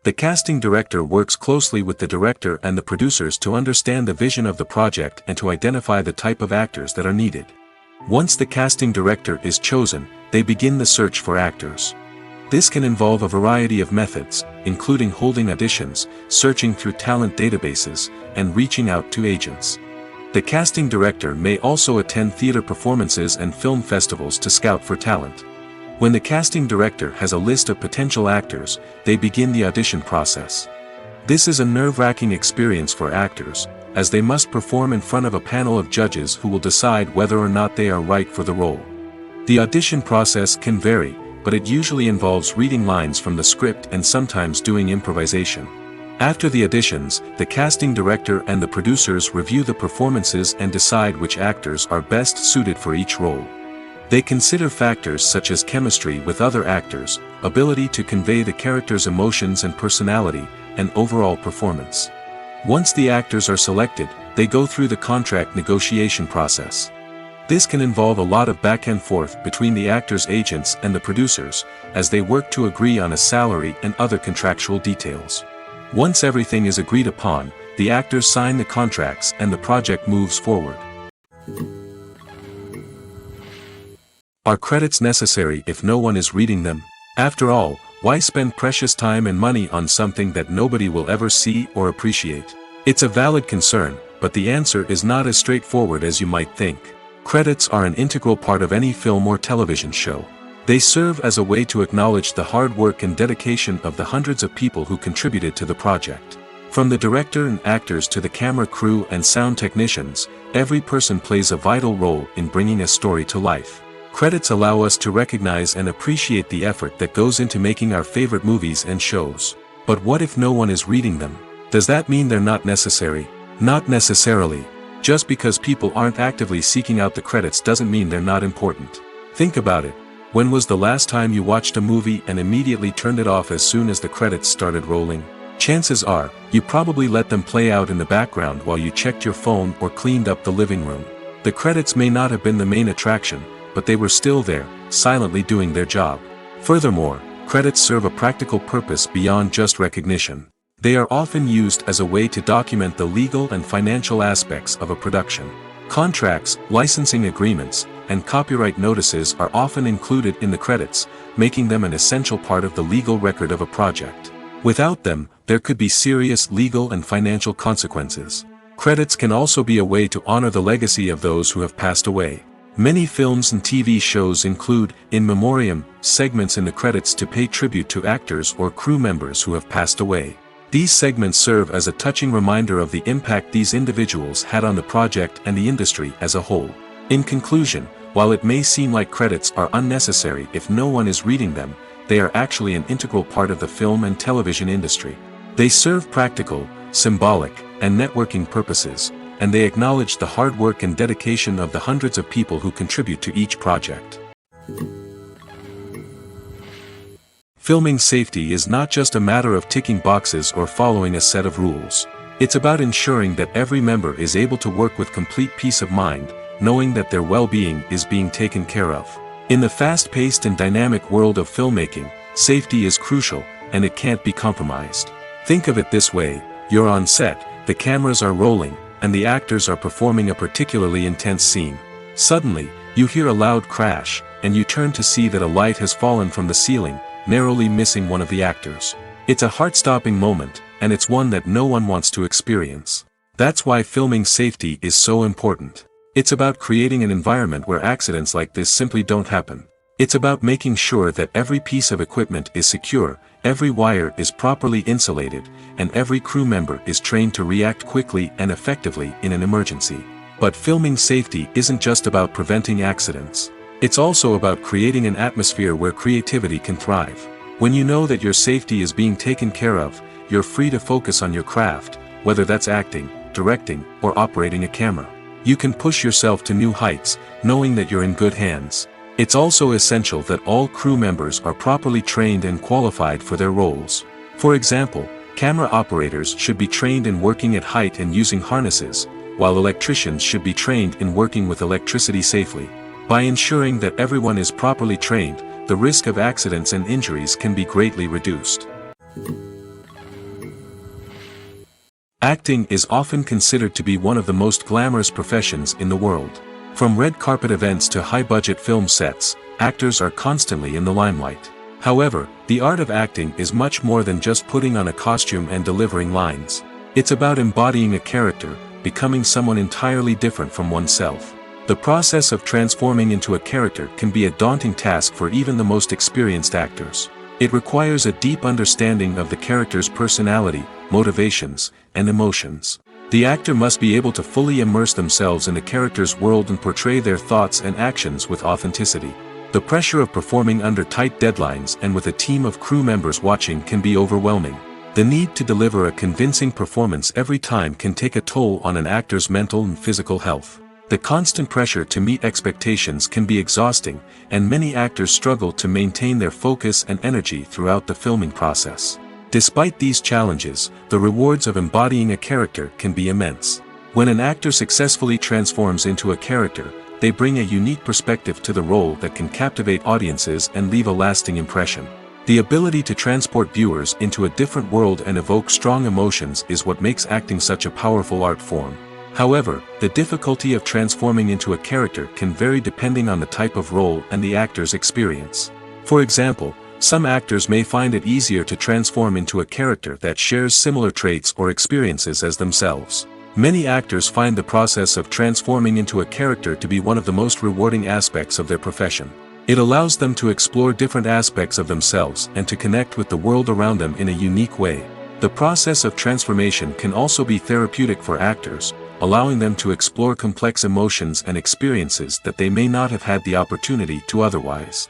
A: The casting director works closely with the director and the producers to understand the vision of the project and to identify the type of actors that are needed. Once the casting director is chosen, they begin the search for actors. This can involve a variety of methods, including holding auditions, searching through talent databases, and reaching out to agents. The casting director may also attend theater performances and film festivals to scout for talent. When the casting director has a list of potential actors, they begin the audition process. This is a nerve-wracking experience for actors, as they must perform in front of a panel of judges who will decide whether or not they are right for the role. The audition process can vary, but it usually involves reading lines from the script and sometimes doing improvisation. After the auditions, the casting director and the producers review the performances and decide which actors are best suited for each role. They consider factors such as chemistry with other actors, ability to convey the character's emotions and personality, and overall performance. Once the actors are selected, they go through the contract negotiation process. This can involve a lot of back and forth between the actors' agents and the producers, as they work to agree on a salary and other contractual details. Once everything is agreed upon, the actors sign the contracts and the project moves forward. Are credits necessary if no one is reading them? After all, why spend precious time and money on something that nobody will ever see or appreciate? It's a valid concern, but the answer is not as straightforward as you might think. Credits are an integral part of any film or television show. They serve as a way to acknowledge the hard work and dedication of the hundreds of people who contributed to the project. From the director and actors to the camera crew and sound technicians, every person plays a vital role in bringing a story to life. Credits allow us to recognize and appreciate the effort that goes into making our favorite movies and shows. But what if no one is reading them? Does that mean they're not necessary? Not necessarily. Just because people aren't actively seeking out the credits doesn't mean they're not important. Think about it. When was the last time you watched a movie and immediately turned it off as soon as the credits started rolling? Chances are, you probably let them play out in the background while you checked your phone or cleaned up the living room. The credits may not have been the main attraction, but they were still there, silently doing their job. Furthermore, credits serve a practical purpose beyond just recognition. They are often used as a way to document the legal and financial aspects of a production. Contracts, licensing agreements, and copyright notices are often included in the credits, making them an essential part of the legal record of a project. Without them, there could be serious legal and financial consequences. Credits can also be a way to honor the legacy of those who have passed away. Many films and TV shows include, in memoriam, segments in the credits to pay tribute to actors or crew members who have passed away. These segments serve as a touching reminder of the impact these individuals had on the project and the industry as a whole. In conclusion, while it may seem like credits are unnecessary if no one is reading them, they are actually an integral part of the film and television industry. They serve practical, symbolic, and networking purposes, and they acknowledge the hard work and dedication of the hundreds of people who contribute to each project. Filming safety is not just a matter of ticking boxes or following a set of rules. It's about ensuring that every member is able to work with complete peace of mind, knowing that their well-being is being taken care of. In the fast-paced and dynamic world of filmmaking, safety is crucial, and it can't be compromised. Think of it this way: you're on set, the cameras are rolling, and the actors are performing a particularly intense scene. Suddenly, you hear a loud crash, and you turn to see that a light has fallen from the ceiling, narrowly missing one of the actors. It's a heart-stopping moment, and it's one that no one wants to experience. That's why filming safety is so important. It's about creating an environment where accidents like this simply don't happen. It's about making sure that every piece of equipment is secure, every wire is properly insulated, and every crew member is trained to react quickly and effectively in an emergency. But filming safety isn't just about preventing accidents. It's also about creating an atmosphere where creativity can thrive. When you know that your safety is being taken care of, you're free to focus on your craft, whether that's acting, directing, or operating a camera. You can push yourself to new heights, knowing that you're in good hands. It's also essential that all crew members are properly trained and qualified for their roles. For example, camera operators should be trained in working at height and using harnesses, while electricians should be trained in working with electricity safely. By ensuring that everyone is properly trained, the risk of accidents and injuries can be greatly reduced. Acting is often considered to be one of the most glamorous professions in the world. From red carpet events to high-budget film sets, actors are constantly in the limelight. However, the art of acting is much more than just putting on a costume and delivering lines. It's about embodying a character, becoming someone entirely different from oneself. The process of transforming into a character can be a daunting task for even the most experienced actors. It requires a deep understanding of the character's personality, motivations, and emotions. The actor must be able to fully immerse themselves in the character's world and portray their thoughts and actions with authenticity. The pressure of performing under tight deadlines and with a team of crew members watching can be overwhelming. The need to deliver a convincing performance every time can take a toll on an actor's mental and physical health. The constant pressure to meet expectations can be exhausting, and many actors struggle to maintain their focus and energy throughout the filming process. Despite these challenges, the rewards of embodying a character can be immense. When an actor successfully transforms into a character, they bring a unique perspective to the role that can captivate audiences and leave a lasting impression. The ability to transport viewers into a different world and evoke strong emotions is what makes acting such a powerful art form. However, the difficulty of transforming into a character can vary depending on the type of role and the actor's experience. For example, some actors may find it easier to transform into a character that shares similar traits or experiences as themselves. Many actors find the process of transforming into a character to be one of the most rewarding aspects of their profession. It allows them to explore different aspects of themselves and to connect with the world around them in a unique way. The process of transformation can also be therapeutic for actors, allowing them to explore complex emotions and experiences that they may not have had the opportunity to otherwise.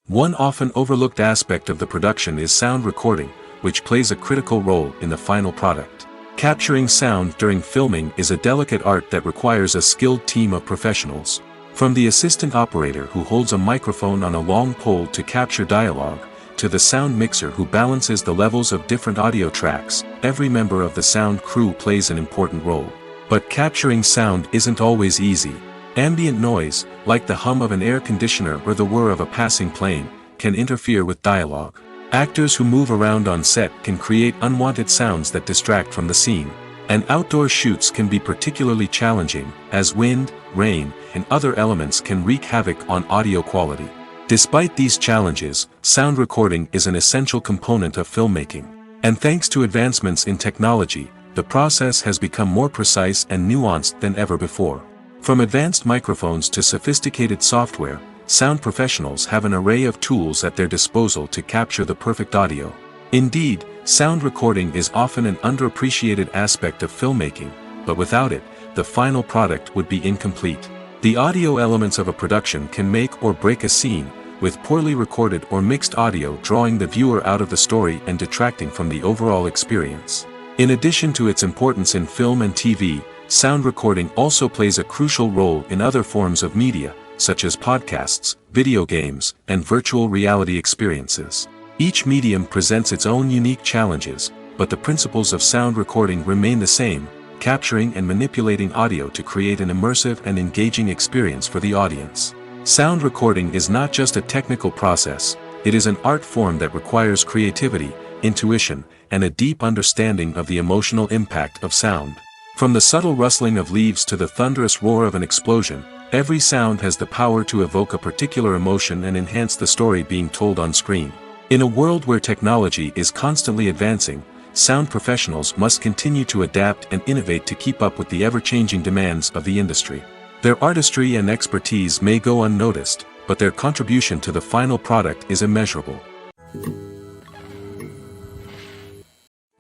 A: One often overlooked aspect of the production is sound recording, which plays a critical role in the final product. Capturing sound during filming is a delicate art that requires a skilled team of professionals. From the assistant operator who holds a microphone on a long pole to capture dialogue, to the sound mixer who balances the levels of different audio tracks, every member of the sound crew plays an important role. But capturing sound isn't always easy. Ambient noise, like the hum of an air conditioner or the whir of a passing plane, can interfere with dialogue. Actors who move around on set can create unwanted sounds that distract from the scene. And outdoor shoots can be particularly challenging, as wind, rain, and other elements can wreak havoc on audio quality. Despite these challenges, sound recording is an essential component of filmmaking. And thanks to advancements in technology, the process has become more precise and nuanced than ever before. From advanced microphones to sophisticated software, sound professionals have an array of tools at their disposal to capture the perfect audio. Indeed, sound recording is often an underappreciated aspect of filmmaking, but without it, the final product would be incomplete. The audio elements of a production can make or break a scene, with poorly recorded or mixed audio drawing the viewer out of the story and detracting from the overall experience. In addition to its importance in film and TV, sound recording also plays a crucial role in other forms of media, such as podcasts, video games, and virtual reality experiences. Each medium presents its own unique challenges, but the principles of sound recording remain the same, capturing and manipulating audio to create an immersive and engaging experience for the audience. Sound recording is not just a technical process, it is an art form that requires creativity, intuition, and a deep understanding of the emotional impact of sound. From the subtle rustling of leaves to the thunderous roar of an explosion, every sound has the power to evoke a particular emotion and enhance the story being told on screen. In a world where technology is constantly advancing, sound professionals must continue to adapt and innovate to keep up with the ever-changing demands of the industry. Their artistry and expertise may go unnoticed, but their contribution to the final product is immeasurable.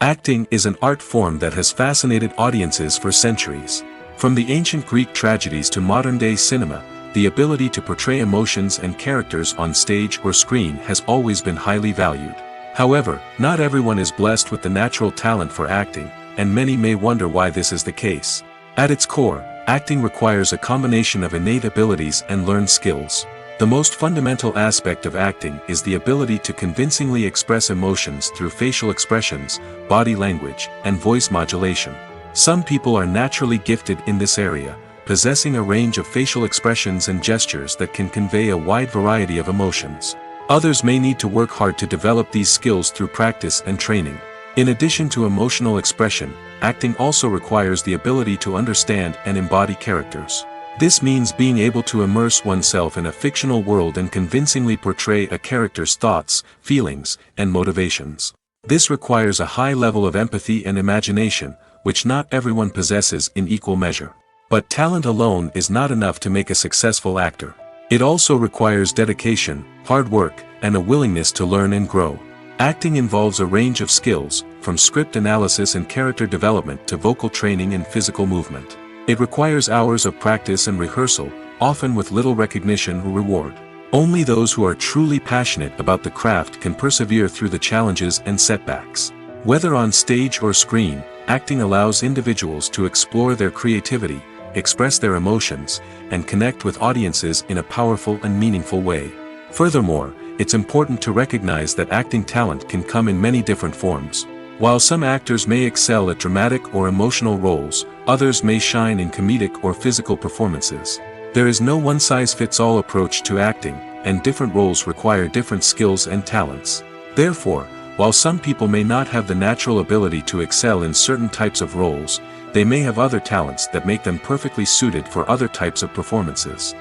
A: Acting is an art form that has fascinated audiences for centuries. From the ancient Greek tragedies to modern-day cinema, the ability to portray emotions and characters on stage or screen has always been highly valued. However, not everyone is blessed with the natural talent for acting, and many may wonder why this is the case. At its core, acting requires a combination of innate abilities and learned skills. The most fundamental aspect of acting is the ability to convincingly express emotions through facial expressions, body language, and voice modulation. Some people are naturally gifted in this area, possessing a range of facial expressions and gestures that can convey a wide variety of emotions. Others may need to work hard to develop these skills through practice and training. In addition to emotional expression, acting also requires the ability to understand and embody characters. This means being able to immerse oneself in a fictional world and convincingly portray a character's thoughts, feelings, and motivations. This requires a high level of empathy and imagination, which not everyone possesses in equal measure. But talent alone is not enough to make a successful actor. It also requires dedication, hard work, and a willingness to learn and grow. Acting involves a range of skills, from script analysis and character development to vocal training and physical movement. It requires hours of practice and rehearsal, often with little recognition or reward. Only those who are truly passionate about the craft can persevere through the challenges and setbacks. Whether on stage or screen, acting allows individuals to explore their creativity, express their emotions, and connect with audiences in a powerful and meaningful way. Furthermore, it's important to recognize that acting talent can come in many different forms. While some actors may excel at dramatic or emotional roles, others may shine in comedic or physical performances. There is no one-size-fits-all approach to acting, and different roles require different skills and talents. Therefore, while some people may not have the natural ability to excel in certain types of roles, they may have other talents that make them perfectly suited for other types of performances.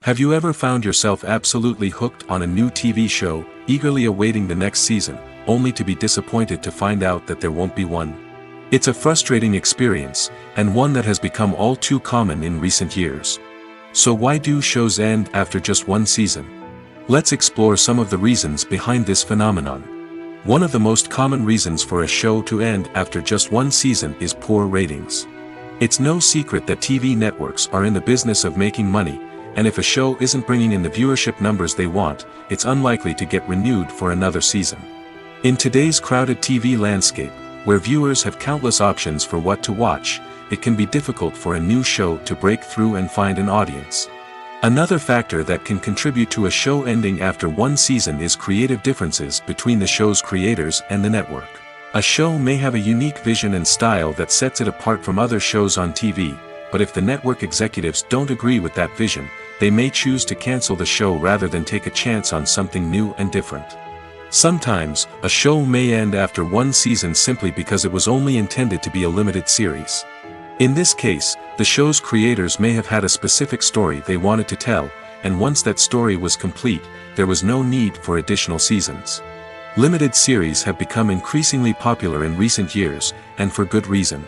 A: Have you ever found yourself absolutely hooked on a new TV show, eagerly awaiting the next season, only to be disappointed to find out that there won't be one? It's a frustrating experience, and one that has become all too common in recent years. So why do shows end after just one season? Let's explore some of the reasons behind this phenomenon. One of the most common reasons for a show to end after just one season is poor ratings. It's no secret that TV networks are in the business of making money, and if a show isn't bringing in the viewership numbers they want, it's unlikely to get renewed for another season. In today's crowded TV landscape, where viewers have countless options for what to watch, it can be difficult for a new show to break through and find an audience. Another factor that can contribute to a show ending after one season is creative differences between the show's creators and the network. A show may have a unique vision and style that sets it apart from other shows on TV, but if the network executives don't agree with that vision, they may choose to cancel the show rather than take a chance on something new and different. Sometimes, a show may end after one season simply because it was only intended to be a limited series. In this case, the show's creators may have had a specific story they wanted to tell, and once that story was complete, there was no need for additional seasons. Limited series have become increasingly popular in recent years, and for good reason.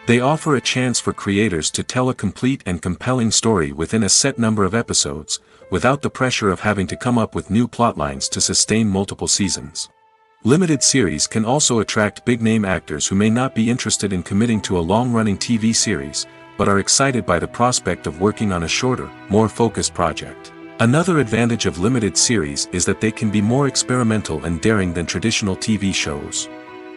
A: They offer a chance for creators to tell a complete and compelling story within a set number of episodes, without the pressure of having to come up with new plotlines to sustain multiple seasons. Limited series can also attract big-name actors who may not be interested in committing to a long-running TV series, but are excited by the prospect of working on a shorter, more focused project. Another advantage of limited series is that they can be more experimental and daring than traditional TV shows.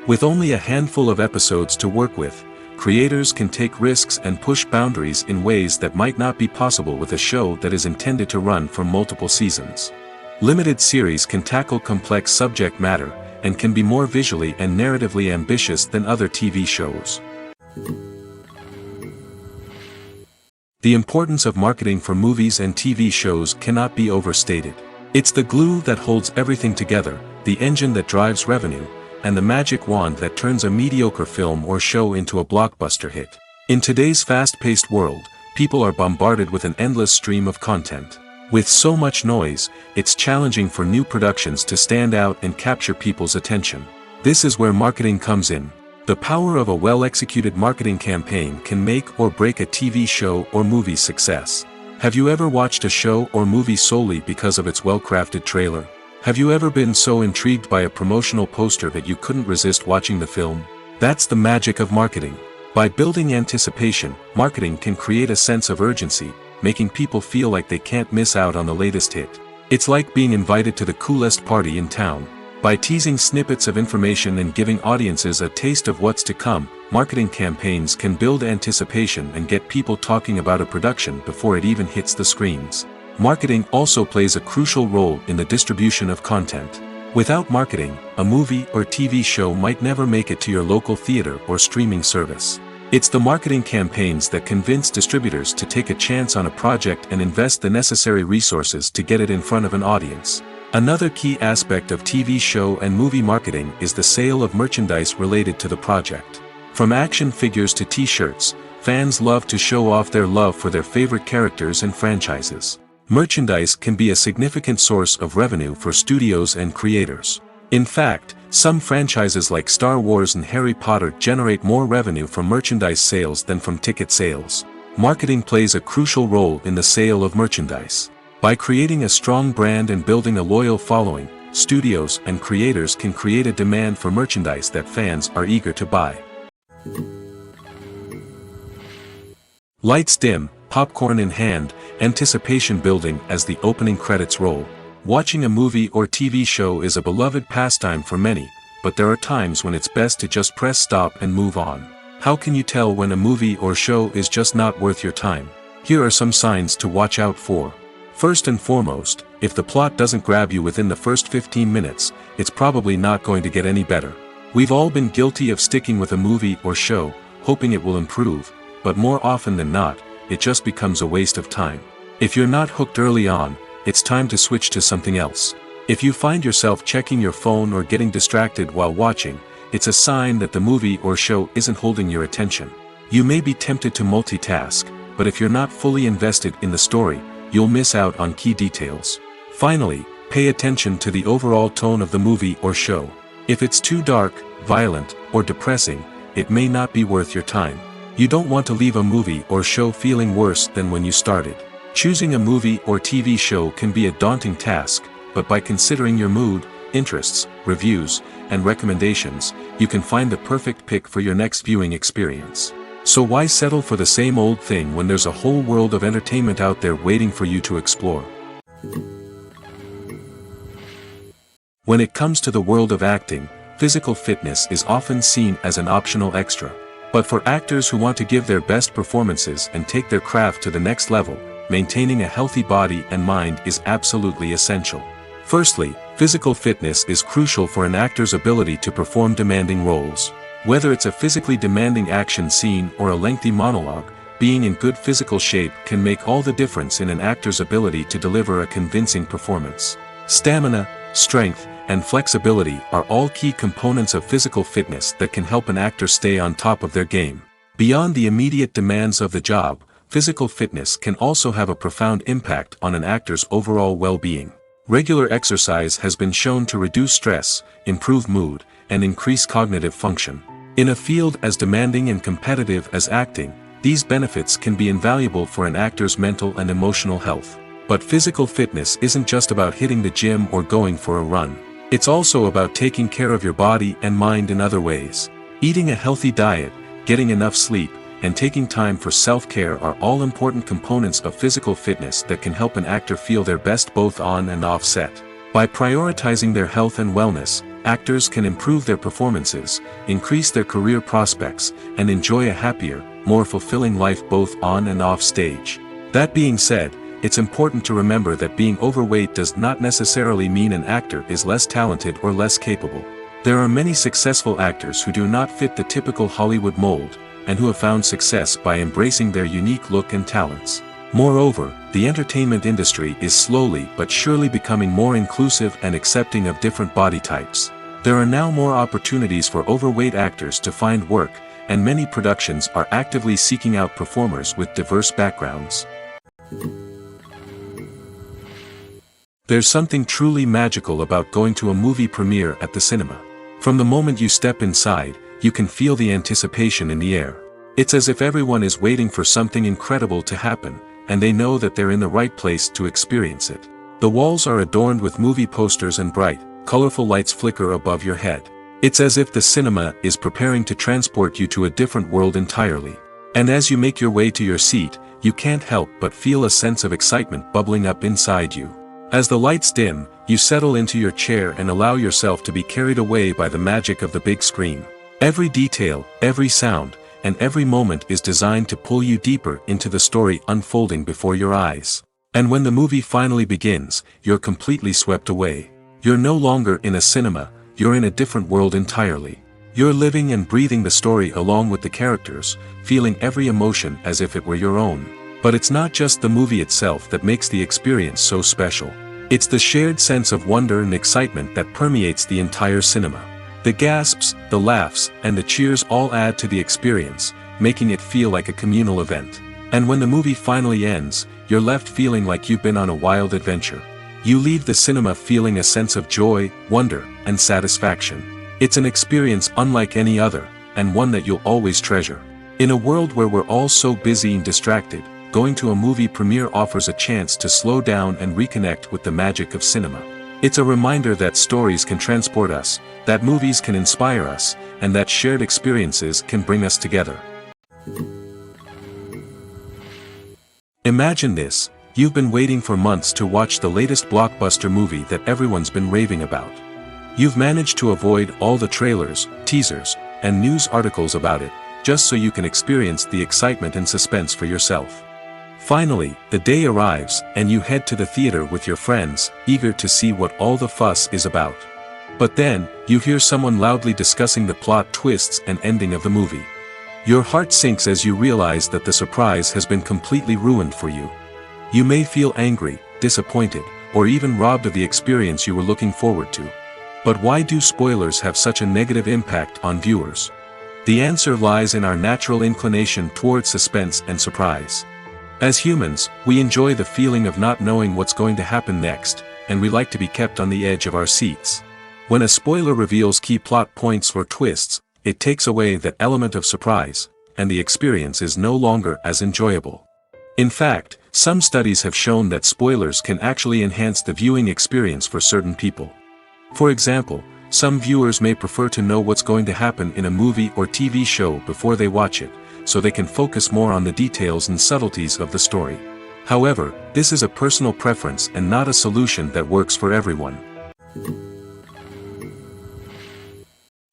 A: With only a handful of episodes to work with, creators can take risks and push boundaries in ways that might not be possible with a show that is intended to run for multiple seasons. Limited series can tackle complex subject matter, and can be more visually and narratively ambitious than other TV shows. The importance of marketing for movies and TV shows cannot be overstated. It's the glue that holds everything together, the engine that drives revenue, and the magic wand that turns a mediocre film or show into a blockbuster hit. In today's fast-paced world, people are bombarded with an endless stream of content. With so much noise, it's challenging for new productions to stand out and capture people's attention. This is where marketing comes in. The power of a well-executed marketing campaign can make or break a TV show or movie's success. Have you ever watched a show or movie solely because of its well-crafted trailer? Have you ever been so intrigued by a promotional poster that you couldn't resist watching the film? That's the magic of marketing. By building anticipation, marketing can create a sense of urgency, making people feel like they can't miss out on the latest hit. It's like being invited to the coolest party in town. By teasing snippets of information and giving audiences a taste of what's to come, marketing campaigns can build anticipation and get people talking about a production before it even hits the screens. Marketing also plays a crucial role in the distribution of content. Without marketing, a movie or TV show might never make it to your local theater or streaming service. It's the marketing campaigns that convince distributors to take a chance on a project and invest the necessary resources to get it in front of an audience. Another key aspect of TV show and movie marketing is the sale of merchandise related to the project. From action figures to t-shirts, fans love to show off their love for their favorite characters and franchises. Merchandise can be a significant source of revenue for studios and creators. In fact, some franchises like Star Wars and Harry Potter generate more revenue from merchandise sales than from ticket sales. Marketing plays a crucial role in the sale of merchandise. By creating a strong brand and building a loyal following, studios and creators can create a demand for merchandise that fans are eager to buy. Lights dim, popcorn in hand, anticipation building as the opening credits roll. Watching a movie or TV show is a beloved pastime for many, but there are times when it's best to just press stop and move on. How can you tell when a movie or show is just not worth your time? Here are some signs to watch out for. First and foremost, if the plot doesn't grab you within the first 15 minutes, it's probably not going to get any better. We've all been guilty of sticking with a movie or show, hoping it will improve, but more often than not, it just becomes a waste of time. If you're not hooked early on, it's time to switch to something else. If you find yourself checking your phone or getting distracted while watching, it's a sign that the movie or show isn't holding your attention. You may be tempted to multitask, but if you're not fully invested in the story, you'll miss out on key details. Finally, pay attention to the overall tone of the movie or show. If it's too dark, violent, or depressing, it may not be worth your time. You don't want to leave a movie or show feeling worse than when you started. Choosing a movie or TV show can be a daunting task, but by considering your mood, interests, reviews, and recommendations, you can find the perfect pick for your next viewing experience. So why settle for the same old thing when there's a whole world of entertainment out there waiting for you to explore? When it comes to the world of acting, physical fitness is often seen as an optional extra. But for actors who want to give their best performances and take their craft to the next level, maintaining a healthy body and mind is absolutely essential. Firstly, physical fitness is crucial for an actor's ability to perform demanding roles. Whether it's a physically demanding action scene or a lengthy monologue, being in good physical shape can make all the difference in an actor's ability to deliver a convincing performance. Stamina, strength, and flexibility are all key components of physical fitness that can help an actor stay on top of their game. Beyond the immediate demands of the job, physical fitness can also have a profound impact on an actor's overall well-being. Regular exercise has been shown to reduce stress, improve mood, and increase cognitive function. In a field as demanding and competitive as acting, these benefits can be invaluable for an actor's mental and emotional health. But physical fitness isn't just about hitting the gym or going for a run. It's also about taking care of your body and mind in other ways. Eating a healthy diet, getting enough sleep, and taking time for self-care are all important components of physical fitness that can help an actor feel their best both on and off set. By prioritizing their health and wellness, actors can improve their performances, increase their career prospects, and enjoy a happier, more fulfilling life both on and off stage. That being said, it's important to remember that being overweight does not necessarily mean an actor is less talented or less capable. There are many successful actors who do not fit the typical Hollywood mold, and who have found success by embracing their unique look and talents. Moreover, the entertainment industry is slowly but surely becoming more inclusive and accepting of different body types. There are now more opportunities for overweight actors to find work, and many productions are actively seeking out performers with diverse backgrounds. There's something truly magical about going to a movie premiere at the cinema. From the moment you step inside, you can feel the anticipation in the air. It's as if everyone is waiting for something incredible to happen, and they know that they're in the right place to experience it. The walls are adorned with movie posters and bright, colorful lights flicker above your head. It's as if the cinema is preparing to transport you to a different world entirely. And as you make your way to your seat, you can't help but feel a sense of excitement bubbling up inside you. As the lights dim, you settle into your chair and allow yourself to be carried away by the magic of the big screen. Every detail, every sound, and every moment is designed to pull you deeper into the story unfolding before your eyes. And when the movie finally begins, you're completely swept away. You're no longer in a cinema, you're in a different world entirely. You're living and breathing the story along with the characters, feeling every emotion as if it were your own. But it's not just the movie itself that makes the experience so special. It's the shared sense of wonder and excitement that permeates the entire cinema. The gasps, the laughs, and the cheers all add to the experience, making it feel like a communal event. And when the movie finally ends, you're left feeling like you've been on a wild adventure. You leave the cinema feeling a sense of joy, wonder, and satisfaction. It's an experience unlike any other, and one that you'll always treasure. In a world where we're all so busy and distracted, going to a movie premiere offers a chance to slow down and reconnect with the magic of cinema. It's a reminder that stories can transport us, that movies can inspire us, and that shared experiences can bring us together. Imagine this: you've been waiting for months to watch the latest blockbuster movie that everyone's been raving about. You've managed to avoid all the trailers, teasers, and news articles about it, just so you can experience the excitement and suspense for yourself. Finally, the day arrives, and you head to the theater with your friends, eager to see what all the fuss is about. But then, you hear someone loudly discussing the plot twists and ending of the movie. Your heart sinks as you realize that the surprise has been completely ruined for you. You may feel angry, disappointed, or even robbed of the experience you were looking forward to. But why do spoilers have such a negative impact on viewers? The answer lies in our natural inclination towards suspense and surprise. As humans, we enjoy the feeling of not knowing what's going to happen next, and we like to be kept on the edge of our seats. When a spoiler reveals key plot points or twists, it takes away that element of surprise, and the experience is no longer as enjoyable. In fact, some studies have shown that spoilers can actually enhance the viewing experience for certain people. For example, some viewers may prefer to know what's going to happen in a movie or TV show before they watch it, so they can focus more on the details and subtleties of the story. However, this is a personal preference and not a solution that works for everyone.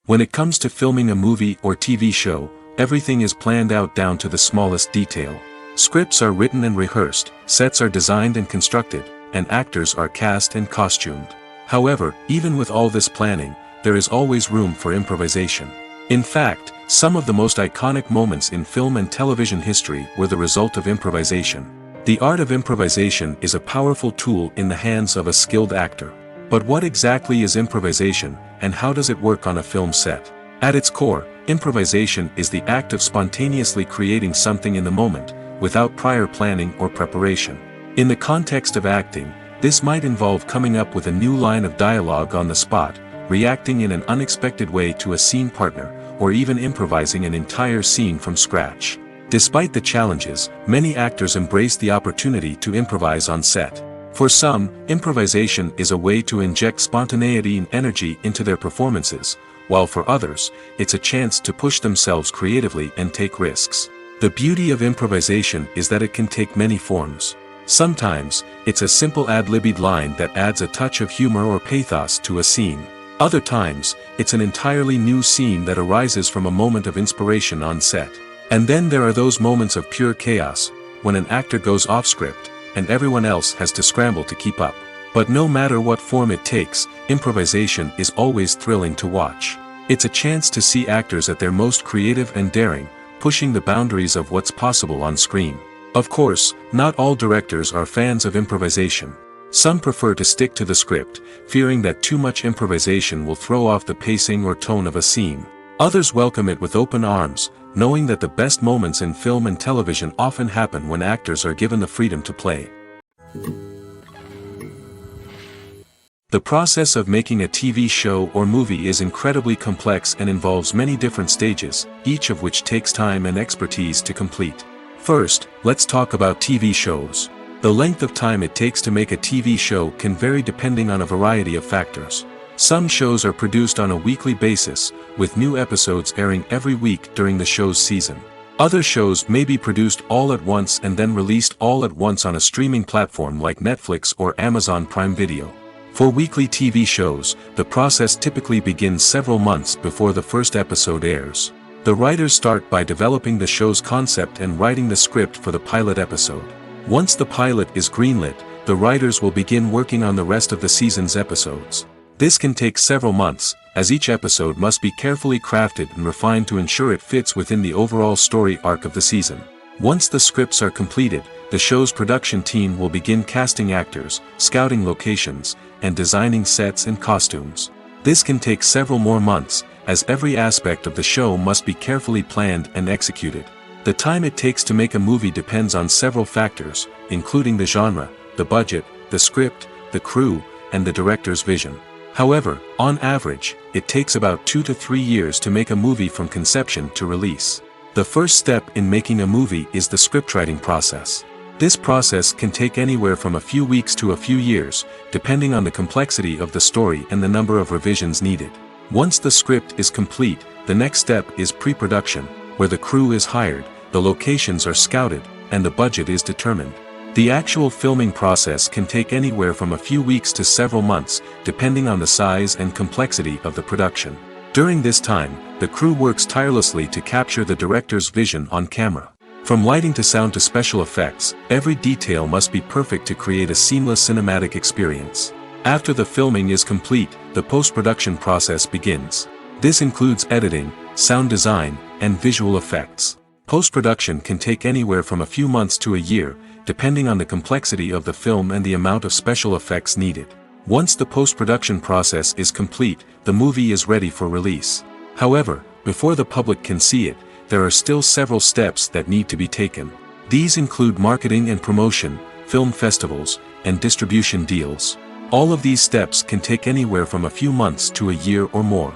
A: When it comes to filming a movie or TV show, everything is planned out down to the smallest detail. Scripts are written and rehearsed, sets are designed and constructed, and actors are cast and costumed. However, even with all this planning, there is always room for improvisation. In fact, some of the most iconic moments in film and television history were the result of improvisation. The art of improvisation is a powerful tool in the hands of a skilled actor. But what exactly is improvisation, and how does it work on a film set? At its core, improvisation is the act of spontaneously creating something in the moment, without prior planning or preparation. In the context of acting, this might involve coming up with a new line of dialogue on the spot, reacting in an unexpected way to a scene partner, or even improvising an entire scene from scratch. Despite the challenges, many actors embrace the opportunity to improvise on set. For some, improvisation is a way to inject spontaneity and energy into their performances, while for others, it's a chance to push themselves creatively and take risks. The beauty of improvisation is that it can take many forms. Sometimes, it's a simple ad-libbed line that adds a touch of humor or pathos to a scene. Other times, it's an entirely new scene that arises from a moment of inspiration on set. And then there are those moments of pure chaos, when an actor goes off script, and everyone else has to scramble to keep up. But no matter what form it takes, improvisation is always thrilling to watch. It's a chance to see actors at their most creative and daring, pushing the boundaries of what's possible on screen. Of course, not all directors are fans of improvisation. Some prefer to stick to the script, fearing that too much improvisation will throw off the pacing or tone of a scene. Others welcome it with open arms, knowing that the best moments in film and television often happen when actors are given the freedom to play. The process of making a TV show or movie is incredibly complex and involves many different stages, each of which takes time and expertise to complete. First, let's talk about TV shows. The length of time it takes to make a TV show can vary depending on a variety of factors. Some shows are produced on a weekly basis, with new episodes airing every week during the show's season. Other shows may be produced all at once and then released all at once on a streaming platform like Netflix or Amazon Prime Video. For weekly TV shows, the process typically begins several months before the first episode airs. The writers start by developing the show's concept and writing the script for the pilot episode. Once the pilot is greenlit, the writers will begin working on the rest of the season's episodes. This can take several months, as each episode must be carefully crafted and refined to ensure it fits within the overall story arc of the season. Once the scripts are completed, the show's production team will begin casting actors, scouting locations, and designing sets and costumes. This can take several more months, as every aspect of the show must be carefully planned and executed. The time it takes to make a movie depends on several factors, including the genre, the budget, the script, the crew, and the director's vision. However, on average, it takes about 2 to 3 years to make a movie from conception to release. The first step in making a movie is the scriptwriting process. This process can take anywhere from a few weeks to a few years, depending on the complexity of the story and the number of revisions needed. Once the script is complete, the next step is pre-production, where the crew is hired, the locations are scouted, and the budget is determined. The actual filming process can take anywhere from a few weeks to several months, depending on the size and complexity of the production. During this time, the crew works tirelessly to capture the director's vision on camera. From lighting to sound to special effects, every detail must be perfect to create a seamless cinematic experience. After the filming is complete, the post-production process begins. This includes editing, sound design, and visual effects. Post-production can take anywhere from a few months to a year, depending on the complexity of the film and the amount of special effects needed. Once the post-production process is complete, the movie is ready for release. However, before the public can see it, there are still several steps that need to be taken. These include marketing and promotion, film festivals, and distribution deals. All of these steps can take anywhere from a few months to a year or more.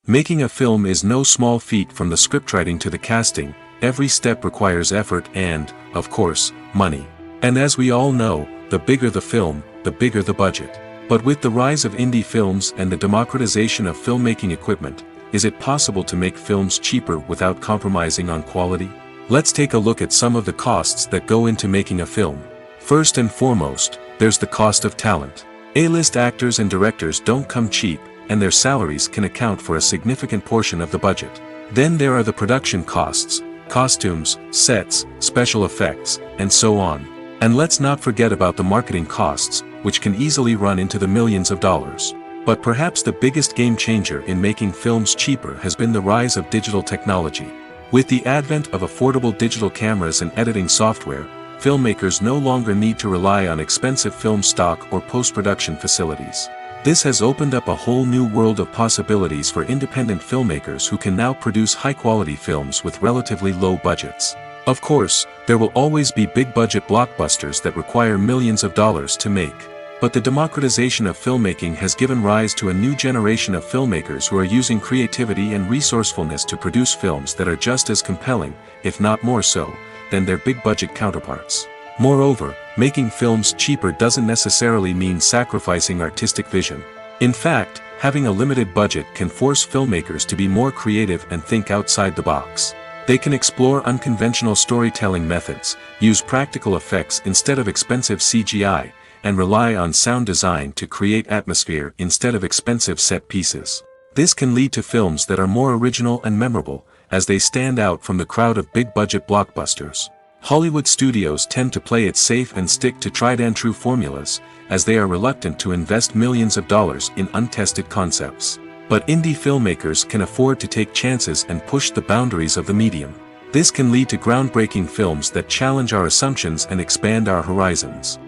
A: Making a film is no small feat. From the scriptwriting to the casting, every step requires effort and, of course, money. And as we all know, the bigger the film, the bigger the budget. But with the rise of indie films and the democratization of filmmaking equipment, is it possible to make films cheaper without compromising on quality? Let's take a look at some of the costs that go into making a film. First and foremost, there's the cost of talent. A-list actors and directors don't come cheap, and their salaries can account for a significant portion of the budget. Then there are the production costs, costumes, sets, special effects, and so on. And let's not forget about the marketing costs, which can easily run into the millions of dollars. But perhaps the biggest game changer in making films cheaper has been the rise of digital technology. With the advent of affordable digital cameras and editing software, filmmakers no longer need to rely on expensive film stock or post-production facilities. This has opened up a whole new world of possibilities for independent filmmakers who can now produce high-quality films with relatively low budgets. Of course, there will always be big-budget blockbusters that require millions of dollars to make. But the democratization of filmmaking has given rise to a new generation of filmmakers who are using creativity and resourcefulness to produce films that are just as compelling, if not more so, than their big-budget counterparts. Moreover, making films cheaper doesn't necessarily mean sacrificing artistic vision. In fact, having a limited budget can force filmmakers to be more creative and think outside the box. They can explore unconventional storytelling methods, use practical effects instead of expensive CGI, and rely on sound design to create atmosphere instead of expensive set pieces. This can lead to films that are more original and memorable, as they stand out from the crowd of big-budget blockbusters. Hollywood studios tend to play it safe and stick to tried-and-true formulas, as they are reluctant to invest millions of dollars in untested concepts. But indie filmmakers can afford to take chances and push the boundaries of the medium. This can lead to groundbreaking films that challenge our assumptions and expand our horizons.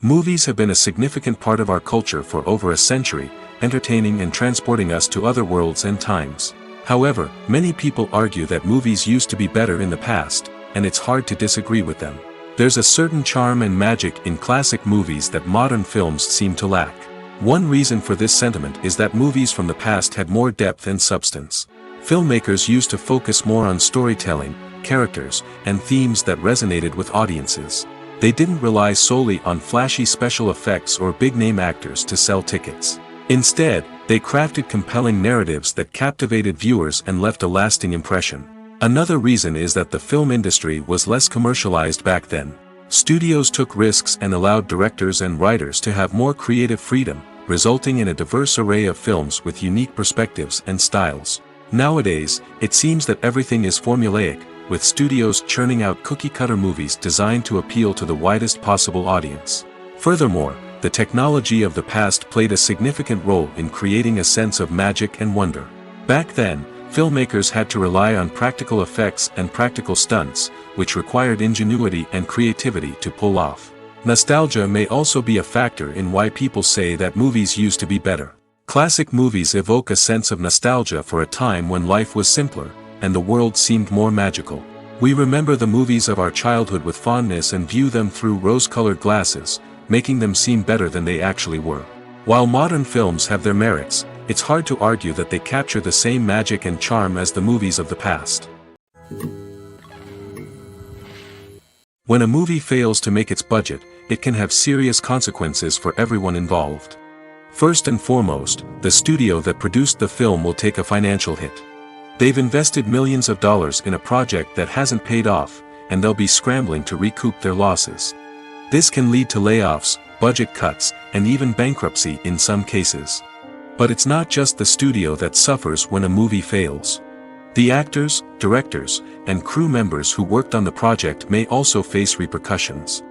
A: Movies have been a significant part of our culture for over a century, entertaining and transporting us to other worlds and times. However, many people argue that movies used to be better in the past, and it's hard to disagree with them. There's a certain charm and magic in classic movies that modern films seem to lack. One reason for this sentiment is that movies from the past had more depth and substance. Filmmakers used to focus more on storytelling, characters, and themes that resonated with audiences. They didn't rely solely on flashy special effects or big-name actors to sell tickets. Instead, they crafted compelling narratives that captivated viewers and left a lasting impression. Another reason is that the film industry was less commercialized back then. Studios took risks and allowed directors and writers to have more creative freedom, resulting in a diverse array of films with unique perspectives and styles. Nowadays, it seems that everything is formulaic, with studios churning out cookie-cutter movies designed to appeal to the widest possible audience. Furthermore, the technology of the past played a significant role in creating a sense of magic and wonder. Back then, filmmakers had to rely on practical effects and practical stunts, which required ingenuity and creativity to pull off. Nostalgia may also be a factor in why people say that movies used to be better. Classic movies evoke a sense of nostalgia for a time when life was simpler, and the world seemed more magical. We remember the movies of our childhood with fondness and view them through rose-colored glasses, making them seem better than they actually were. While modern films have their merits, it's hard to argue that they capture the same magic and charm as the movies of the past. When a movie fails to make its budget, it can have serious consequences for everyone involved. First and foremost, the studio that produced the film will take a financial hit. They've invested millions of dollars in a project that hasn't paid off, and they'll be scrambling to recoup their losses. This can lead to layoffs, budget cuts, and even bankruptcy in some cases. But it's not just the studio that suffers when a movie fails. The actors, directors, and crew members who worked on the project may also face repercussions.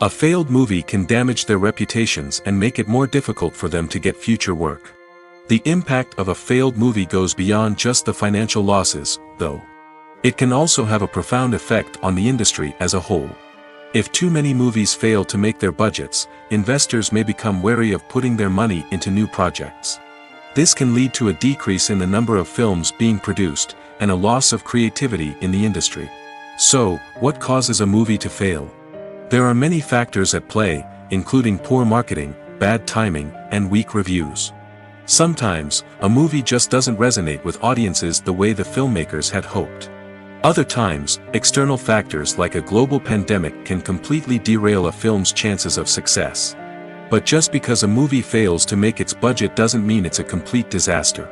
A: A failed movie can damage their reputations and make it more difficult for them to get future work. The impact of a failed movie goes beyond just the financial losses, though. It can also have a profound effect on the industry as a whole. If too many movies fail to make their budgets, investors may become wary of putting their money into new projects. This can lead to a decrease in the number of films being produced, and a loss of creativity in the industry. So, what causes a movie to fail? There are many factors at play, including poor marketing, bad timing, and weak reviews. Sometimes, a movie just doesn't resonate with audiences the way the filmmakers had hoped. Other times, external factors like a global pandemic can completely derail a film's chances of success. But just because a movie fails to make its budget doesn't mean it's a complete disaster.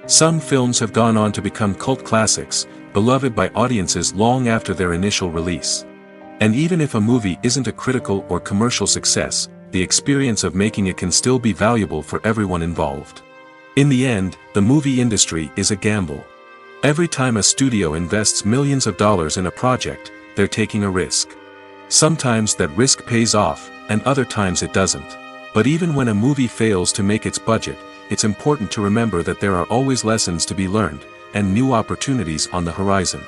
A: Some films have gone on to become cult classics, beloved by audiences long after their initial release. And even if a movie isn't a critical or commercial success, the experience of making it can still be valuable for everyone involved. In the end, the movie industry is a gamble. Every time a studio invests millions of dollars in a project, they're taking a risk. Sometimes that risk pays off, and other times it doesn't. But even when a movie fails to make its budget, it's important to remember that there are always lessons to be learned, and new opportunities on the horizon.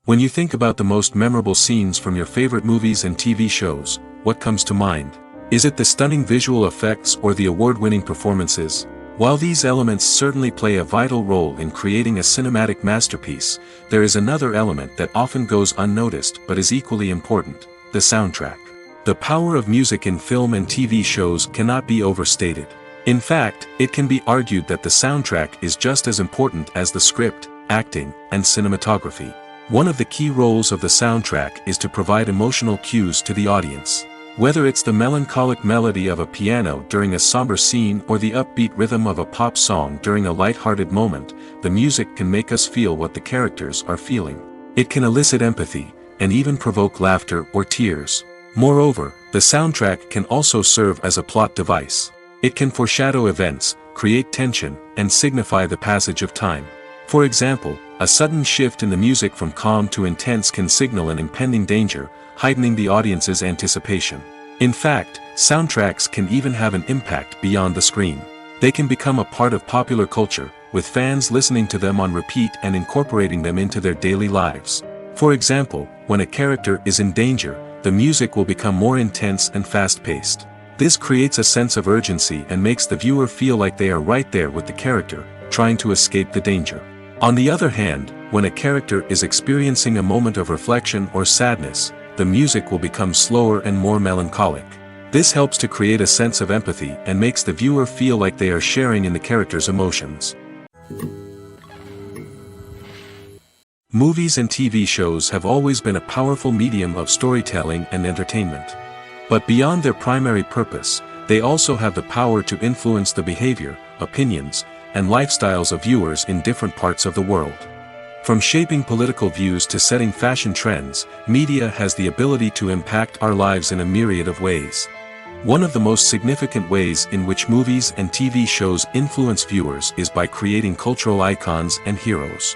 A: When you think about the most memorable scenes from your favorite movies and TV shows, what comes to mind? Is it the stunning visual effects or the award-winning performances? While these elements certainly play a vital role in creating a cinematic masterpiece, there is another element that often goes unnoticed but is equally important: the soundtrack. The power of music in film and TV shows cannot be overstated. In fact, it can be argued that the soundtrack is just as important as the script, acting, and cinematography. One of the key roles of the soundtrack is to provide emotional cues to the audience. Whether it's the melancholic melody of a piano during a somber scene or the upbeat rhythm of a pop song during a light-hearted moment, the music can make us feel what the characters are feeling. It can elicit empathy, and even provoke laughter or tears. Moreover, the soundtrack can also serve as a plot device. It can foreshadow events, create tension, and signify the passage of time. For example, a sudden shift in the music from calm to intense can signal an impending danger, heightening the audience's anticipation. In fact, soundtracks can even have an impact beyond the screen. They can become a part of popular culture, with fans listening to them on repeat and incorporating them into their daily lives. For example, when a character is in danger, the music will become more intense and fast-paced. This creates a sense of urgency and makes the viewer feel like they are right there with the character, trying to escape the danger. On the other hand, when a character is experiencing a moment of reflection or sadness, the music will become slower and more melancholic. This helps to create a sense of empathy and makes the viewer feel like they are sharing in the character's emotions. Movies and TV shows have always been a powerful medium of storytelling and entertainment. But beyond their primary purpose, they also have the power to influence the behavior, opinions, and lifestyles of viewers in different parts of the world. From shaping political views to setting fashion trends, media has the ability to impact our lives in a myriad of ways. One of the most significant ways in which movies and TV shows influence viewers is by creating cultural icons and heroes.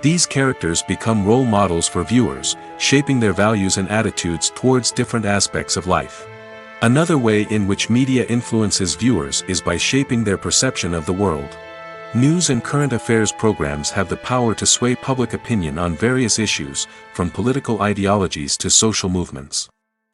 A: These characters become role models for viewers, shaping their values and attitudes towards different aspects of life. Another way in which media influences viewers is by shaping their perception of the world. News and current affairs programs have the power to sway public opinion on various issues, from political ideologies to social movements.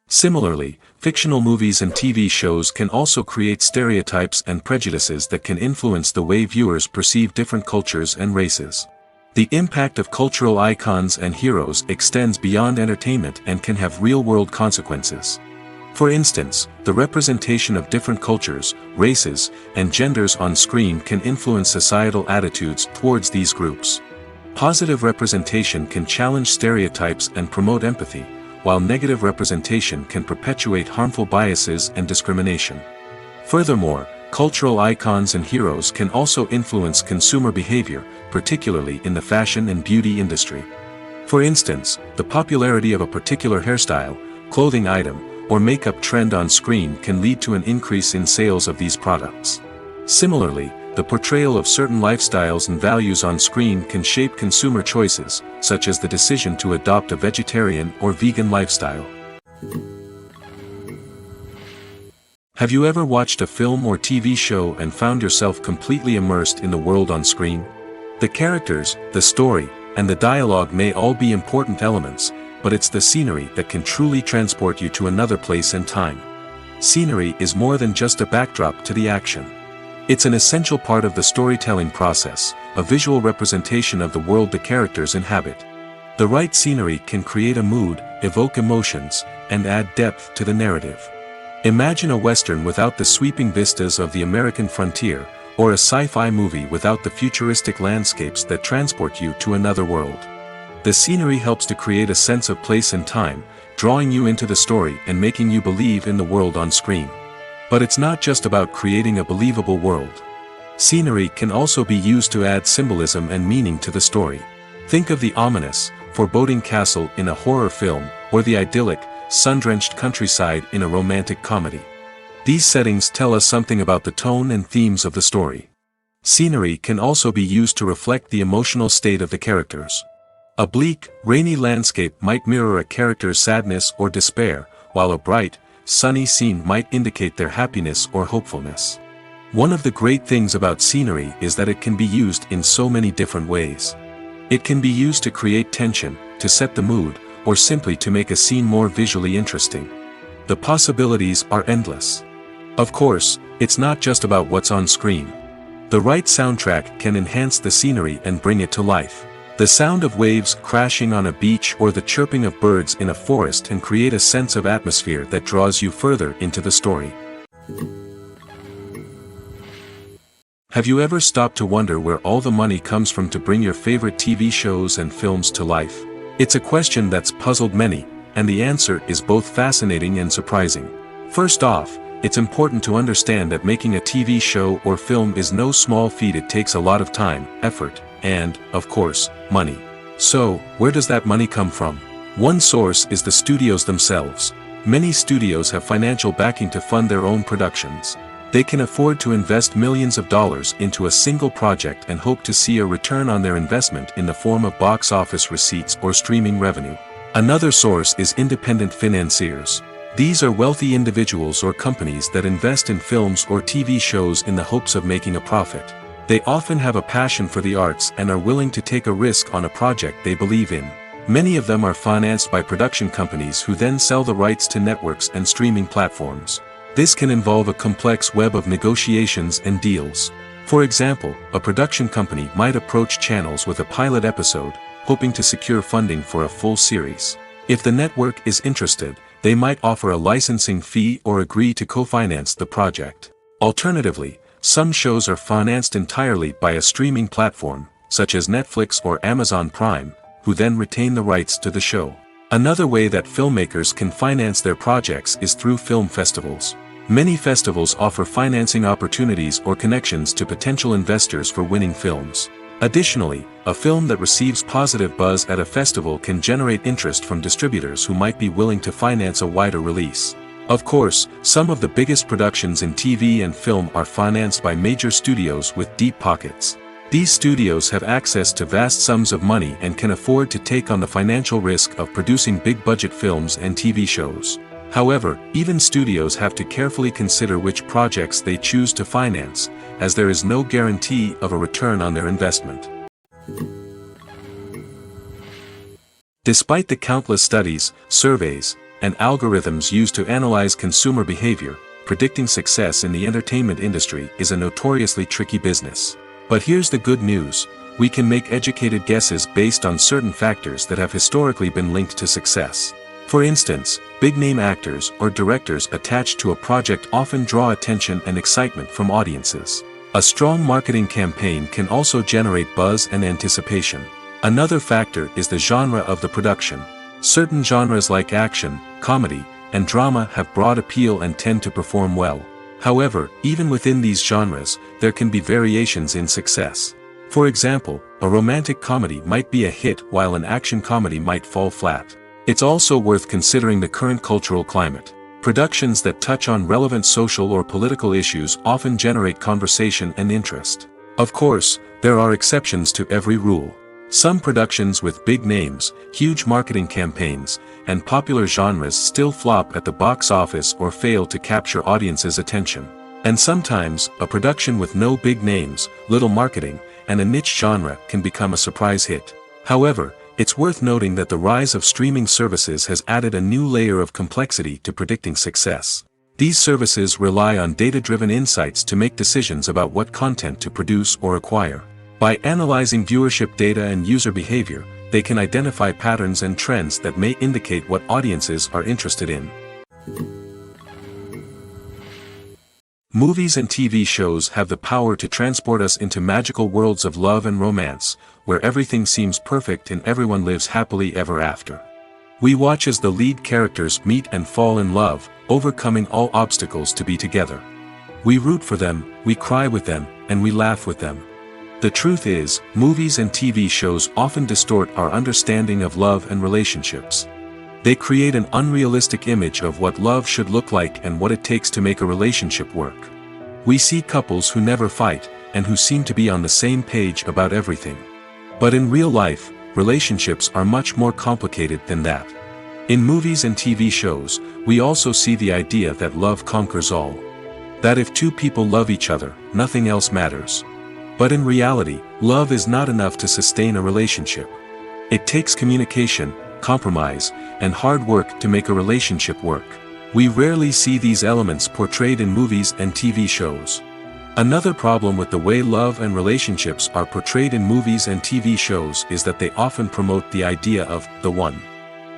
A: Similarly, fictional movies and TV shows can also create stereotypes and prejudices that can influence the way viewers perceive different cultures and races. The impact of cultural icons and heroes extends beyond entertainment and can have real-world consequences. For instance, the representation of different cultures, races, and genders on screen can influence societal attitudes towards these groups. Positive representation can challenge stereotypes and promote empathy, while negative representation can perpetuate harmful biases and discrimination. Furthermore, cultural icons and heroes can also influence consumer behavior, particularly in the fashion and beauty industry. For instance, the popularity of a particular hairstyle, clothing item, or makeup trend on screen can lead to an increase in sales of these products. Similarly, the portrayal of certain lifestyles and values on screen can shape consumer choices, such as the decision to adopt a vegetarian or vegan lifestyle. Have you ever watched a film or TV show and found yourself completely immersed in the world on screen? The characters, the story, and the dialogue may all be important elements, but it's the scenery that can truly transport you to another place and time. Scenery is more than just a backdrop to the action. It's an essential part of the storytelling process, a visual representation of the world the characters inhabit. The right scenery can create a mood, evoke emotions, and add depth to the narrative. Imagine a Western without the sweeping vistas of the American frontier, or a sci-fi movie without the futuristic landscapes that transport you to another world. The scenery helps to create a sense of place and time, drawing you into the story and making you believe in the world on screen. But it's not just about creating a believable world. Scenery can also be used to add symbolism and meaning to the story. Think of the ominous, foreboding castle in a horror film, or the idyllic, sun-drenched countryside in a romantic comedy. These settings tell us something about the tone and themes of the story. Scenery can also be used to reflect the emotional state of the characters. A bleak, rainy landscape might mirror a character's sadness or despair, while a bright, sunny scene might indicate their happiness or hopefulness. One of the great things about scenery is that it can be used in so many different ways. It can be used to create tension, to set the mood, or simply to make a scene more visually interesting. The possibilities are endless. Of course, it's not just about what's on screen. The right soundtrack can enhance the scenery and bring it to life. The sound of waves crashing on a beach or the chirping of birds in a forest can create a sense of atmosphere that draws you further into the story. Have you ever stopped to wonder where all the money comes from to bring your favorite TV shows and films to life? It's a question that's puzzled many, and the answer is both fascinating and surprising. First off, it's important to understand that making a TV show or film is no small feat. It takes a lot of time, effort, and, of course, money. So, where does that money come from? One source is the studios themselves. Many studios have financial backing to fund their own productions. They can afford to invest millions of dollars into a single project and hope to see a return on their investment in the form of box office receipts or streaming revenue. Another source is independent financiers. These are wealthy individuals or companies that invest in films or TV shows in the hopes of making a profit. They often have a passion for the arts and are willing to take a risk on a project they believe in. Many of them are financed by production companies who then sell the rights to networks and streaming platforms. This can involve a complex web of negotiations and deals. For example, a production company might approach channels with a pilot episode, hoping to secure funding for a full series. If the network is interested, they might offer a licensing fee or agree to co-finance the project. Alternatively, some shows are financed entirely by a streaming platform, such as Netflix or Amazon Prime, who then retain the rights to the show. Another way that filmmakers can finance their projects is through film festivals. Many festivals offer financing opportunities or connections to potential investors for winning films. Additionally, a film that receives positive buzz at a festival can generate interest from distributors who might be willing to finance a wider release. Of course, some of the biggest productions in TV and film are financed by major studios with deep pockets. These studios have access to vast sums of money and can afford to take on the financial risk of producing big-budget films and TV shows. However, even studios have to carefully consider which projects they choose to finance, as there is no guarantee of a return on their investment. Despite the countless studies, surveys, and algorithms used to analyze consumer behavior, predicting success in the entertainment industry is a notoriously tricky business. But here's the good news: we can make educated guesses based on certain factors that have historically been linked to success. For instance, big-name actors or directors attached to a project often draw attention and excitement from audiences. A strong marketing campaign can also generate buzz and anticipation. Another factor is the genre of the production. Certain genres like action, comedy, and drama have broad appeal and tend to perform well. However, even within these genres, there can be variations in success. For example, a romantic comedy might be a hit while an action comedy might fall flat. It's also worth considering the current cultural climate. Productions that touch on relevant social or political issues often generate conversation and interest. Of course, there are exceptions to every rule. Some productions with big names, huge marketing campaigns, and popular genres still flop at the box office or fail to capture audiences' attention. And sometimes, a production with no big names, little marketing, and a niche genre can become a surprise hit. However, it's worth noting that the rise of streaming services has added a new layer of complexity to predicting success. These services rely on data-driven insights to make decisions about what content to produce or acquire. By analyzing viewership data and user behavior, they can identify patterns and trends that may indicate what audiences are interested in. Movies and TV shows have the power to transport us into magical worlds of love and romance, where everything seems perfect and everyone lives happily ever after. We watch as the lead characters meet and fall in love, overcoming all obstacles to be together. We root for them, we cry with them, and we laugh with them. The truth is, movies and TV shows often distort our understanding of love and relationships. They create an unrealistic image of what love should look like and what it takes to make a relationship work. We see couples who never fight, and who seem to be on the same page about everything. But in real life, relationships are much more complicated than that. In movies and TV shows, we also see the idea that love conquers all. That if two people love each other, nothing else matters. But in reality, love is not enough to sustain a relationship. It takes communication, compromise, and hard work to make a relationship work. We rarely see these elements portrayed in movies and TV shows. Another problem with the way love and relationships are portrayed in movies and TV shows is that they often promote the idea of the one.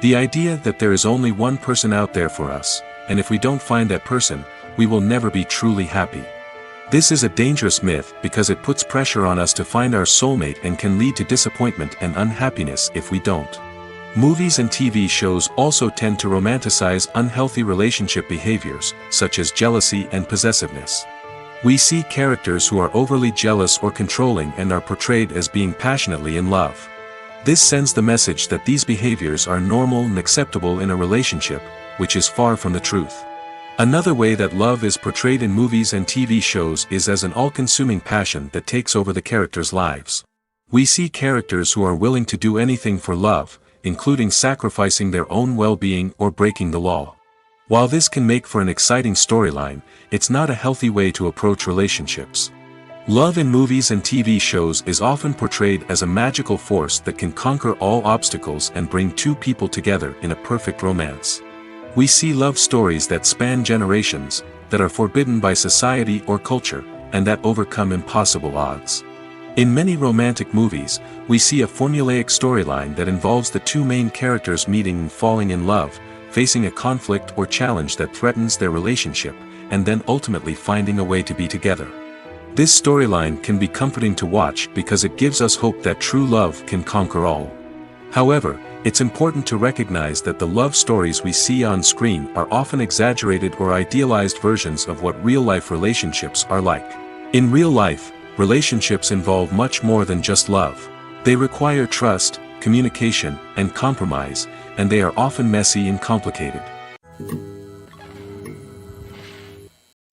A: The idea that there is only one person out there for us, and if we don't find that person, we will never be truly happy. This is a dangerous myth because it puts pressure on us to find our soulmate and can lead to disappointment and unhappiness if we don't. Movies and TV shows also tend to romanticize unhealthy relationship behaviors, such as jealousy and possessiveness. We see characters who are overly jealous or controlling and are portrayed as being passionately in love. This sends the message that these behaviors are normal and acceptable in a relationship, which is far from the truth. Another way that love is portrayed in movies and TV shows is as an all-consuming passion that takes over the characters' lives. We see characters who are willing to do anything for love, including sacrificing their own well-being or breaking the law. While this can make for an exciting storyline, it's not a healthy way to approach relationships. Love in movies and TV shows is often portrayed as a magical force that can conquer all obstacles and bring two people together in a perfect romance. We see love stories that span generations, that are forbidden by society or culture, and that overcome impossible odds. In many romantic movies, we see a formulaic storyline that involves the two main characters meeting and falling in love, facing a conflict or challenge that threatens their relationship, and then ultimately finding a way to be together. This storyline can be comforting to watch because it gives us hope that true love can conquer all. However, it's important to recognize that the love stories we see on screen are often exaggerated or idealized versions of what real-life relationships are like. In real life, relationships involve much more than just love. They require trust, communication, and compromise, and they are often messy and complicated.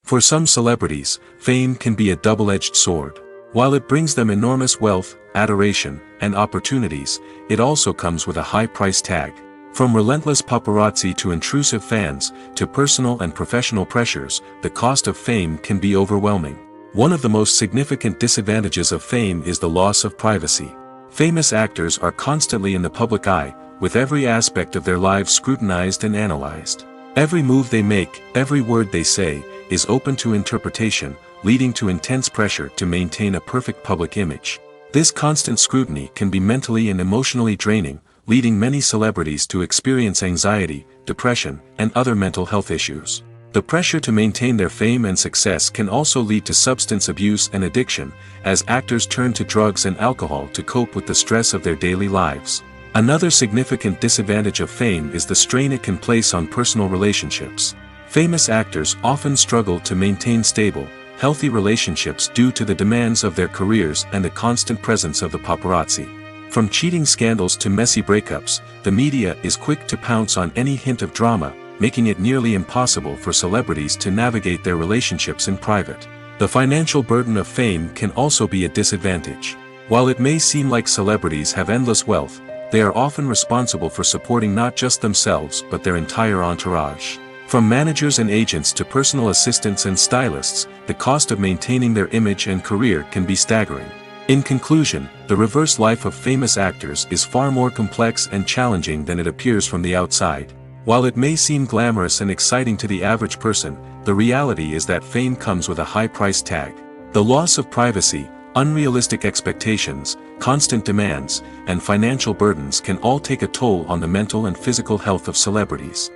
A: For some celebrities, fame can be a double-edged sword. While it brings them enormous wealth, adoration, and opportunities, it also comes with a high price tag. From relentless paparazzi to intrusive fans, to personal and professional pressures, the cost of fame can be overwhelming. One of the most significant disadvantages of fame is the loss of privacy. Famous actors are constantly in the public eye, with every aspect of their lives scrutinized and analyzed. Every move they make, every word they say, is open to interpretation, leading to intense pressure to maintain a perfect public image. This constant scrutiny can be mentally and emotionally draining, leading many celebrities to experience anxiety, depression, and other mental health issues. The pressure to maintain their fame and success can also lead to substance abuse and addiction, as actors turn to drugs and alcohol to cope with the stress of their daily lives. Another significant disadvantage of fame is the strain it can place on personal relationships. Famous actors often struggle to maintain stable, healthy relationships due to the demands of their careers and the constant presence of the paparazzi. From cheating scandals to messy breakups, the media is quick to pounce on any hint of drama, making it nearly impossible for celebrities to navigate their relationships in private. The financial burden of fame can also be a disadvantage. While it may seem like celebrities have endless wealth, they are often responsible for supporting not just themselves but their entire entourage. From managers and agents to personal assistants and stylists, the cost of maintaining their image and career can be staggering. In conclusion, the reverse life of famous actors is far more complex and challenging than it appears from the outside. While it may seem glamorous and exciting to the average person, the reality is that fame comes with a high price tag. The loss of privacy, unrealistic expectations, constant demands, and financial burdens can all take a toll on the mental and physical health of celebrities.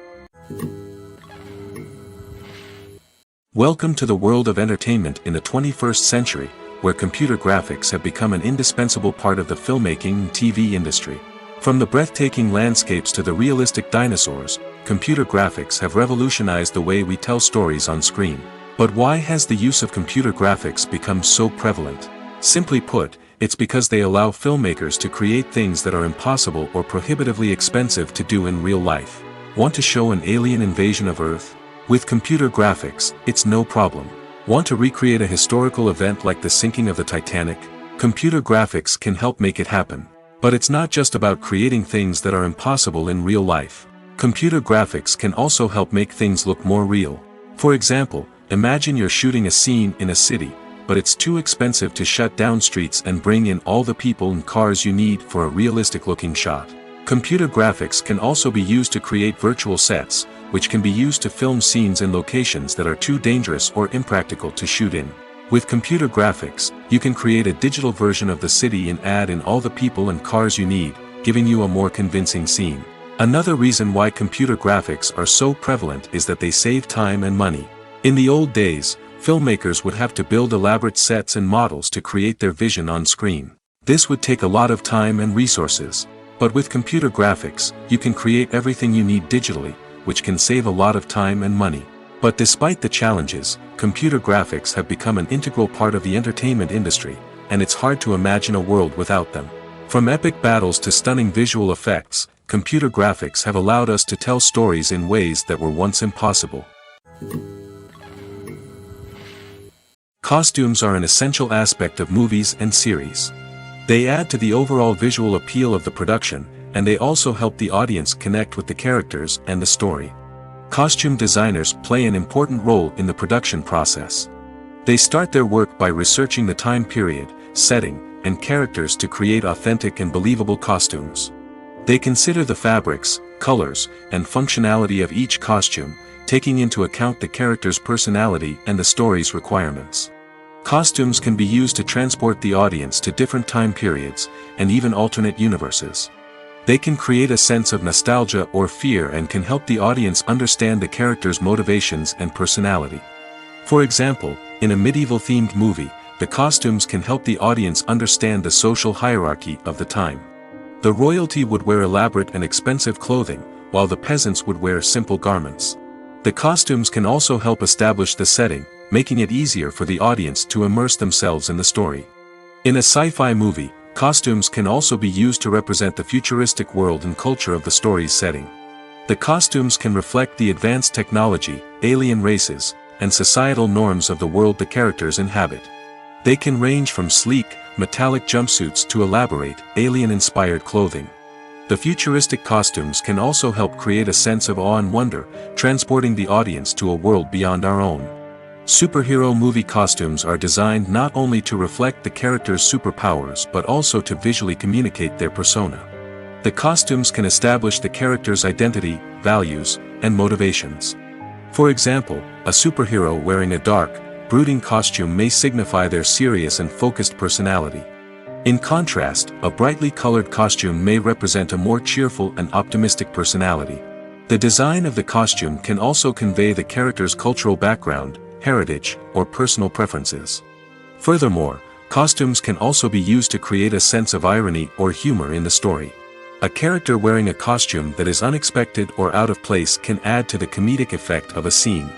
A: Welcome to the world of entertainment in the 21st century, where computer graphics have become an indispensable part of the filmmaking and TV industry. From the breathtaking landscapes to the realistic dinosaurs, computer graphics have revolutionized the way we tell stories on screen. But why has the use of computer graphics become so prevalent? Simply put, it's because they allow filmmakers to create things that are impossible or prohibitively expensive to do in real life. Want to show an alien invasion of Earth? With computer graphics, it's no problem. Want to recreate a historical event like the sinking of the Titanic? Computer graphics can help make it happen. But it's not just about creating things that are impossible in real life. Computer graphics can also help make things look more real. For example, imagine you're shooting a scene in a city, but it's too expensive to shut down streets and bring in all the people and cars you need for a realistic-looking shot. Computer graphics can also be used to create virtual sets, which can be used to film scenes in locations that are too dangerous or impractical to shoot in. With computer graphics, you can create a digital version of the city and add in all the people and cars you need, giving you a more convincing scene. Another reason why computer graphics are so prevalent is that they save time and money. In the old days, filmmakers would have to build elaborate sets and models to create their vision on screen. This would take a lot of time and resources. But with computer graphics, you can create everything you need digitally, which can save a lot of time and money. But despite the challenges, computer graphics have become an integral part of the entertainment industry, and it's hard to imagine a world without them. From epic battles to stunning visual effects, computer graphics have allowed us to tell stories in ways that were once impossible. Costumes are an essential aspect of movies and series. They add to the overall visual appeal of the production, and they also help the audience connect with the characters and the story. Costume designers play an important role in the production process. They start their work by researching the time period, setting, and characters to create authentic and believable costumes. They consider the fabrics, colors, and functionality of each costume, taking into account the character's personality and the story's requirements. Costumes can be used to transport the audience to different time periods, and even alternate universes. They can create a sense of nostalgia or fear and can help the audience understand the character's motivations and personality. For example, in a medieval-themed movie, the costumes can help the audience understand the social hierarchy of the time. The royalty would wear elaborate and expensive clothing, while the peasants would wear simple garments. The costumes can also help establish the setting, making it easier for the audience to immerse themselves in the story. In a sci-fi movie, costumes can also be used to represent the futuristic world and culture of the story's setting. The costumes can reflect the advanced technology, alien races, and societal norms of the world the characters inhabit. They can range from sleek, metallic jumpsuits to elaborate, alien-inspired clothing. The futuristic costumes can also help create a sense of awe and wonder, transporting the audience to a world beyond our own. Superhero movie costumes are designed not only to reflect the character's superpowers but also to visually communicate their persona. The costumes can establish the character's identity, values, and motivations. For example, a superhero wearing a dark, brooding costume may signify their serious and focused personality. In contrast, a brightly colored costume may represent a more cheerful and optimistic personality. The design of the costume can also convey the character's cultural background, heritage, or personal preferences. Furthermore, costumes can also be used to create a sense of irony or humor in the story. A character wearing a costume that is unexpected or out of place can add to the comedic effect of a scene.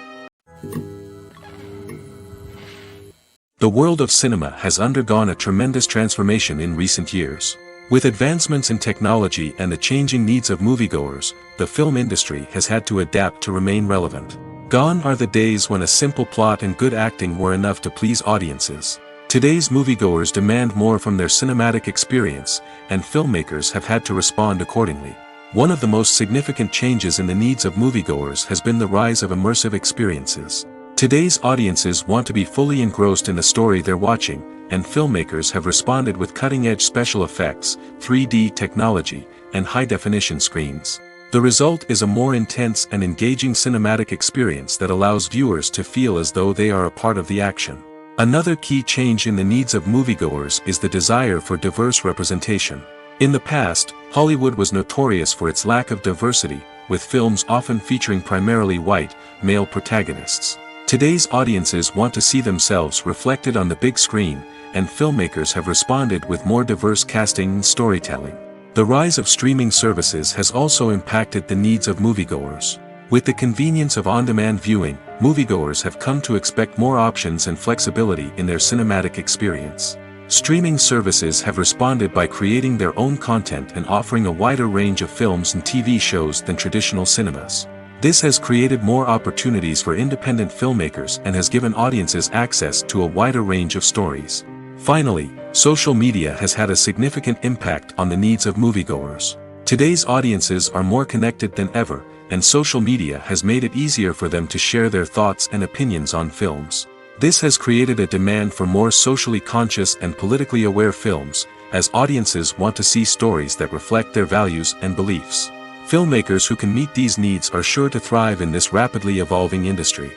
A: The world of cinema has undergone a tremendous transformation in recent years. With advancements in technology and the changing needs of moviegoers, the film industry has had to adapt to remain relevant. Gone are the days when a simple plot and good acting were enough to please audiences. Today's moviegoers demand more from their cinematic experience, and filmmakers have had to respond accordingly. One of the most significant changes in the needs of moviegoers has been the rise of immersive experiences. Today's audiences want to be fully engrossed in the story they're watching, and filmmakers have responded with cutting-edge special effects, 3D technology, and high-definition screens. The result is a more intense and engaging cinematic experience that allows viewers to feel as though they are a part of the action. Another key change in the needs of moviegoers is the desire for diverse representation. In the past, Hollywood was notorious for its lack of diversity, with films often featuring primarily white, male protagonists. Today's audiences want to see themselves reflected on the big screen, and filmmakers have responded with more diverse casting and storytelling. The rise of streaming services has also impacted the needs of moviegoers. With the convenience of on-demand viewing, moviegoers have come to expect more options and flexibility in their cinematic experience. Streaming services have responded by creating their own content and offering a wider range of films and TV shows than traditional cinemas. This has created more opportunities for independent filmmakers and has given audiences access to a wider range of stories. Finally, social media has had a significant impact on the needs of moviegoers. Today's audiences are more connected than ever, and social media has made it easier for them to share their thoughts and opinions on films. This has created a demand for more socially conscious and politically aware films, as audiences want to see stories that reflect their values and beliefs. Filmmakers who can meet these needs are sure to thrive in this rapidly evolving industry.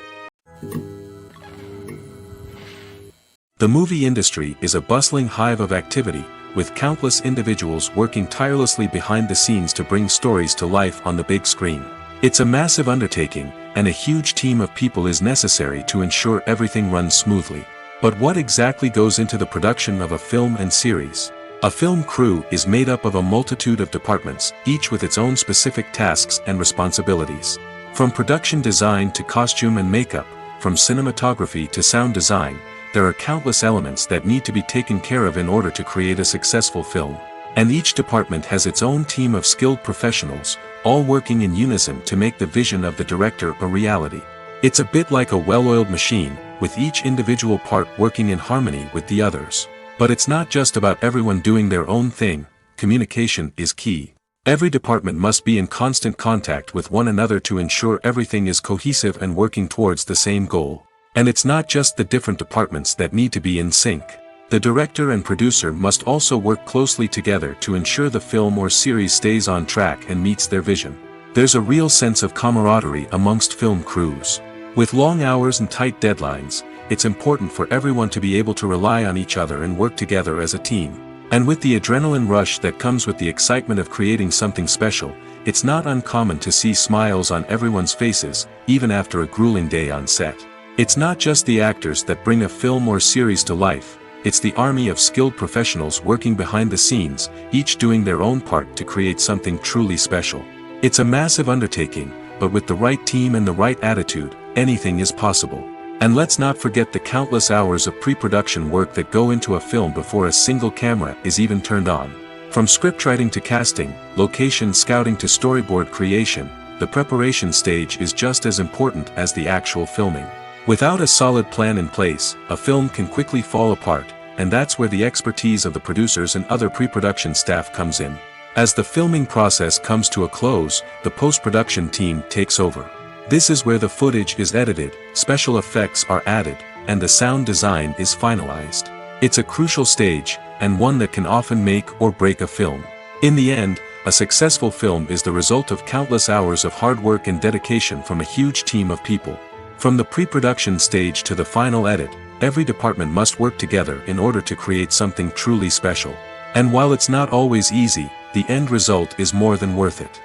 A: The movie industry is a bustling hive of activity, with countless individuals working tirelessly behind the scenes to bring stories to life on the big screen. It's a massive undertaking, and a huge team of people is necessary to ensure everything runs smoothly. But what exactly goes into the production of a film and series? A film crew is made up of a multitude of departments, each with its own specific tasks and responsibilities. From production design to costume and makeup, from cinematography to sound design, there are countless elements that need to be taken care of in order to create a successful film. And each department has its own team of skilled professionals, all working in unison to make the vision of the director a reality. It's a bit like a well-oiled machine, with each individual part working in harmony with the others. But it's not just about everyone doing their own thing. Communication is key. Every department must be in constant contact with one another to ensure everything is cohesive and working towards the same goal. And it's not just the different departments that need to be in sync. The director and producer must also work closely together to ensure the film or series stays on track and meets their vision. There's a real sense of camaraderie amongst film crews. With long hours and tight deadlines, it's important for everyone to be able to rely on each other and work together as a team. And with the adrenaline rush that comes with the excitement of creating something special, it's not uncommon to see smiles on everyone's faces, even after a grueling day on set. It's not just the actors that bring a film or series to life, it's the army of skilled professionals working behind the scenes, each doing their own part to create something truly special. It's a massive undertaking, but with the right team and the right attitude, anything is possible. And let's not forget the countless hours of pre-production work that go into a film before a single camera is even turned on. From scriptwriting to casting, location scouting to storyboard creation, the preparation stage is just as important as the actual filming. Without a solid plan in place, a film can quickly fall apart, and that's where the expertise of the producers and other pre-production staff comes in. As the filming process comes to a close, the post-production team takes over. This is where the footage is edited, special effects are added, and the sound design is finalized. It's a crucial stage, and one that can often make or break a film. In the end, a successful film is the result of countless hours of hard work and dedication from a huge team of people. From the pre-production stage to the final edit, every department must work together in order to create something truly special. And while it's not always easy, the end result is more than worth it.